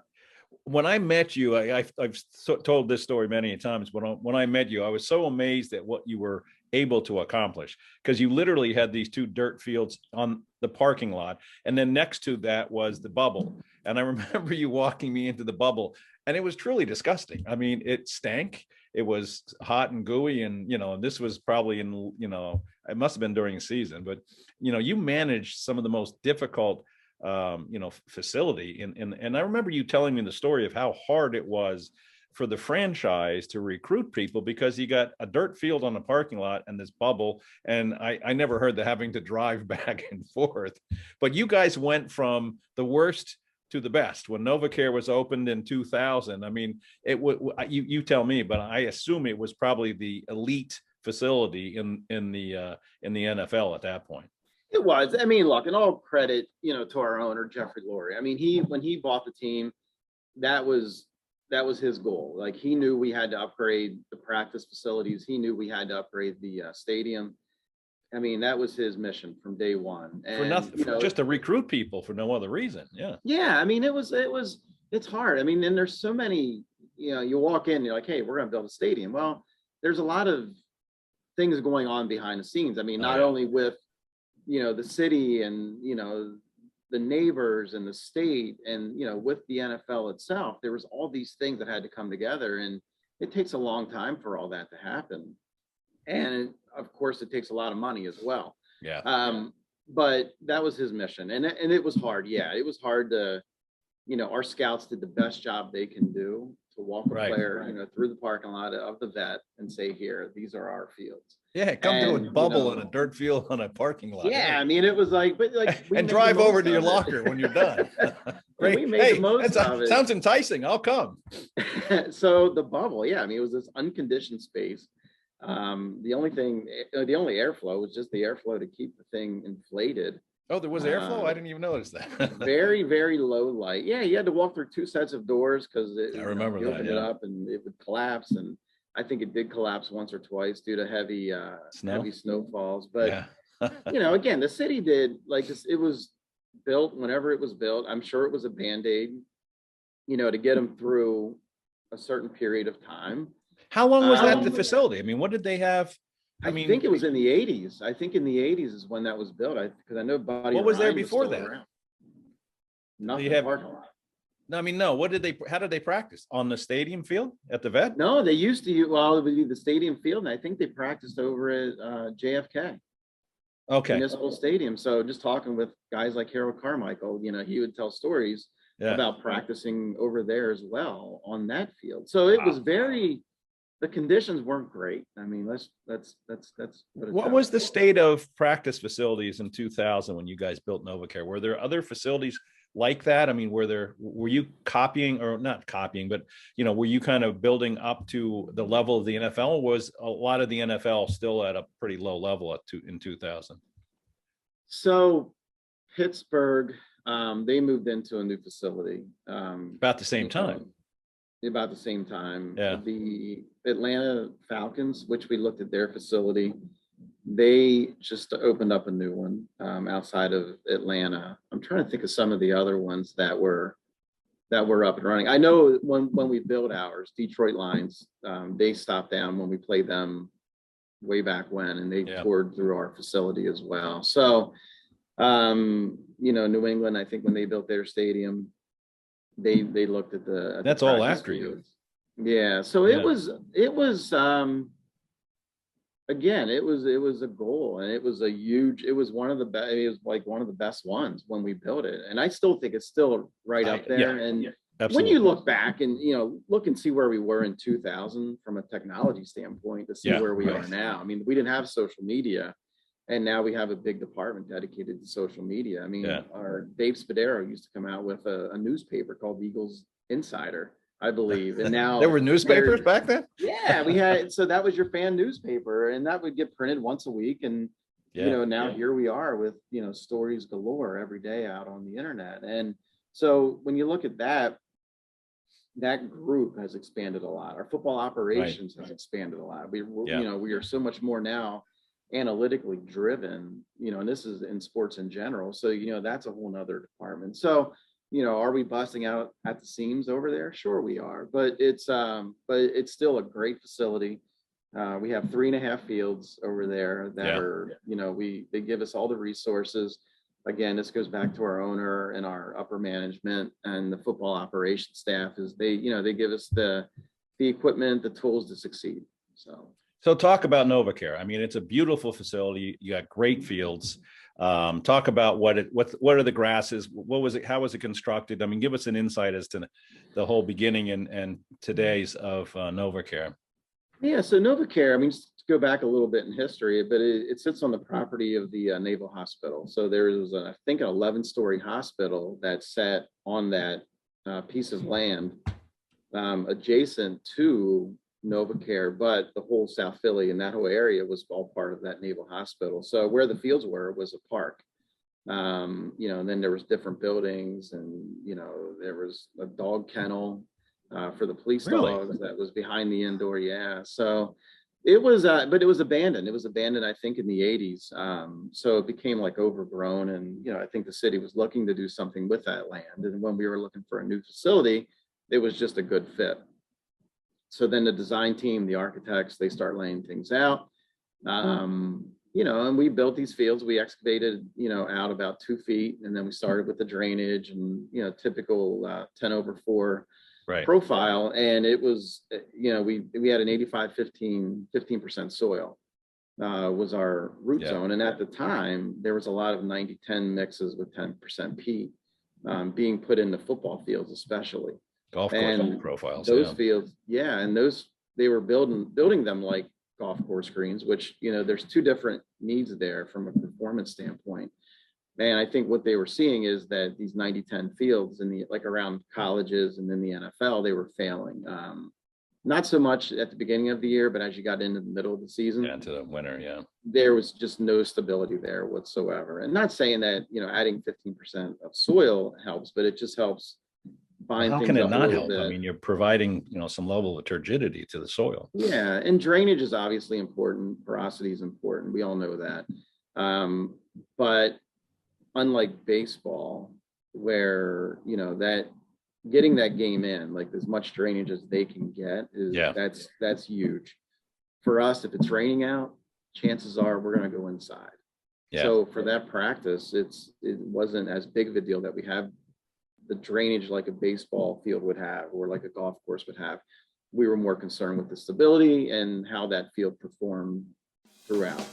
when I met you, I've told this story many times. When I met you, I was so amazed at what you were able to accomplish, because you literally had these two dirt fields on the parking lot, and then next to that was the bubble. And I remember you walking me into the bubble, and it was truly disgusting. I mean, it stank. It was hot and gooey, and this was probably in it must have been during the season, but you managed some of the most difficult facility. And I remember you telling me the story of how hard it was for the franchise to recruit people, because you got a dirt field on the parking lot and this bubble. And I never heard the having to drive back and forth, but you guys went from the worst to the best when NovaCare was opened in 2000. I mean, you tell me, but I assume it was probably the elite facility in the NFL at that point. It was. I mean, look, and all credit, to our owner, Jeffrey Lurie. I mean, when he bought the team, that was his goal. Like, he knew we had to upgrade the practice facilities. He knew we had to upgrade the stadium. I mean, that was his mission from day one. For And, nothing, you know, just to recruit people for no other reason. Yeah. yeah, I mean, it's hard. I mean, and there's so many, you know, you walk in, you're like, hey, we're going to build a stadium. Well, there's a lot of things going on behind the scenes. I mean, not only with, you know, the city and, you know, the neighbors and the state and, you know, with the NFL itself, there was all these things that had to come together, and it takes a long time for all that to happen. And of course, it takes a lot of money as well. Yeah. But that was his mission, and it was hard. Yeah, it was hard to, you know, our scouts did the best job they can do to walk a player, you know, through the parking lot of the vet and say, here, these are our fields. Yeah, come to And, a bubble you in know, a dirt field on a parking lot. yeah, I mean, it was like, but like, we and made drive the over most to your of it. locker when you're done. Great. We made Hey, the most of it. Sounds enticing. I'll come. So the bubble, yeah, I mean, it was this unconditioned space. The only airflow was just the airflow to keep the thing inflated. Oh, there was airflow? I didn't even notice that. Very, very low light. Yeah, you had to walk through 2 sets of doors because I remember you that, opened it up and it would collapse. And I think it did collapse once or twice due to heavy snowfalls. But Yeah. you know, again, the city did like this. It was built whenever it was built. I'm sure it was a Band-Aid, you know, to get them through a certain period of time. How long was that the facility? I mean, what did they have? I think it was in the 80s. I think in the 80s is when that was built. Because I know Buddy. What was there Ryan before still that? around. Nothing. You have- parking lot. No, I mean, no. How did they practice? On the stadium field at the vet? No, they used to use, well, it would be the stadium field, and I think they practiced over at JFK. Okay. Municipal Stadium. So just talking with guys like Harold Carmichael, you know, he would tell stories about practicing over there as well on that field. So it was the conditions weren't great. I mean, that's what was the state of practice facilities in 2000 when you guys built NovaCare? Were there other facilities like that? I mean, were you copying, or not copying, but, you know, were you kind of building up to the level of the NFL? Or was a lot of the NFL still at a pretty low level in 2000? So Pittsburgh, they moved into a new facility. About the same time. About the same time. Yeah. The Atlanta Falcons, which we looked at their facility, they just opened up a new one outside of Atlanta. I'm trying to think of some of the other ones that were up and running. I know when we built ours, Detroit Lions, they stopped down when we played them way back when, and they toured through our facility as well. So, you know, New England, I think when they built their stadium, they looked at the that's all after you. Yeah. So it was again, it was a goal, and it was one of the best. It was like one of the best ones when we built it, and I still think it's still right up there. When you look back and, you know, look and see where we were in 2000 from a technology standpoint to see where we are now. I mean, we didn't have social media, and now we have a big department dedicated to social media. I mean, our Dave Spadaro used to come out with a newspaper called Eagles Insider, I believe. And now there were newspapers back then? Yeah, we had, so that was your fan newspaper, and that would get printed once a week. And, you know, now here we are with, you know, stories galore every day out on the internet. And so when you look at that group has expanded a lot. Our football operations has expanded a lot. You know, we are so much more now analytically driven, you know, and this is in sports in general. So, you know, that's a whole nother department. So, you know, are we busting out at the seams over there? Sure we are, but it's still a great facility. We have 3.5 fields over there that are, you know, they give us all the resources. Again, this goes back to our owner and our upper management and the football operations staff. Is they give us the equipment, the tools to succeed. So talk about NovaCare. I mean, it's a beautiful facility. You got great fields. Talk about what are the grasses? What was it? How was it constructed? I mean, give us an insight as to the whole beginning and today's of NovaCare. Yeah, so NovaCare, I mean, just to go back a little bit in history, but it sits on the property of the Naval Hospital. So there was, I think, an 11-story hospital that sat on that piece of land adjacent to NovaCare, but the whole South Philly and that whole area was all part of that Naval Hospital. So where the fields were was a park. You know, and then there was different buildings, and, you know, there was a dog kennel for the police dogs that was behind the indoor. Yeah. So It was, but it was abandoned. It was abandoned, I think, in the 80s. So it became like overgrown. And, I think the city was looking to do something with that land. And when we were looking for a new facility, it was just a good fit. So then the design team, the architects, they start laying things out. And we built these fields. We excavated, out about 2 feet. And then we started with the drainage and, typical 10/4 profile. And it was, we had an 85-15% soil was our root zone. And at the time, there was a lot of 90-10 mixes with 10% peat being put into football fields, especially. Golf course profiles. Those fields, and they were building them like golf course greens, which, there's 2 different needs there from a performance standpoint. And I think what they were seeing is that these 90-10 fields around colleges and in the NFL, they were failing. Not so much at the beginning of the year, but as you got into the middle of the season, into the winter, there was just no stability there whatsoever. And not saying that, adding 15% of soil helps, but it just helps bind things up. How can it not help? I mean, you're providing, some level of turgidity to the soil. Yeah, and drainage is obviously important. Porosity is important. We all know that. But unlike baseball, where that getting that game in, like as much drainage as they can get, that's huge. For us, if it's raining out, chances are we're going to go inside. So for that practice, it wasn't as big of a deal that we have the drainage like a baseball field would have or like a golf course would have. We were more concerned with the stability and how that field performed throughout.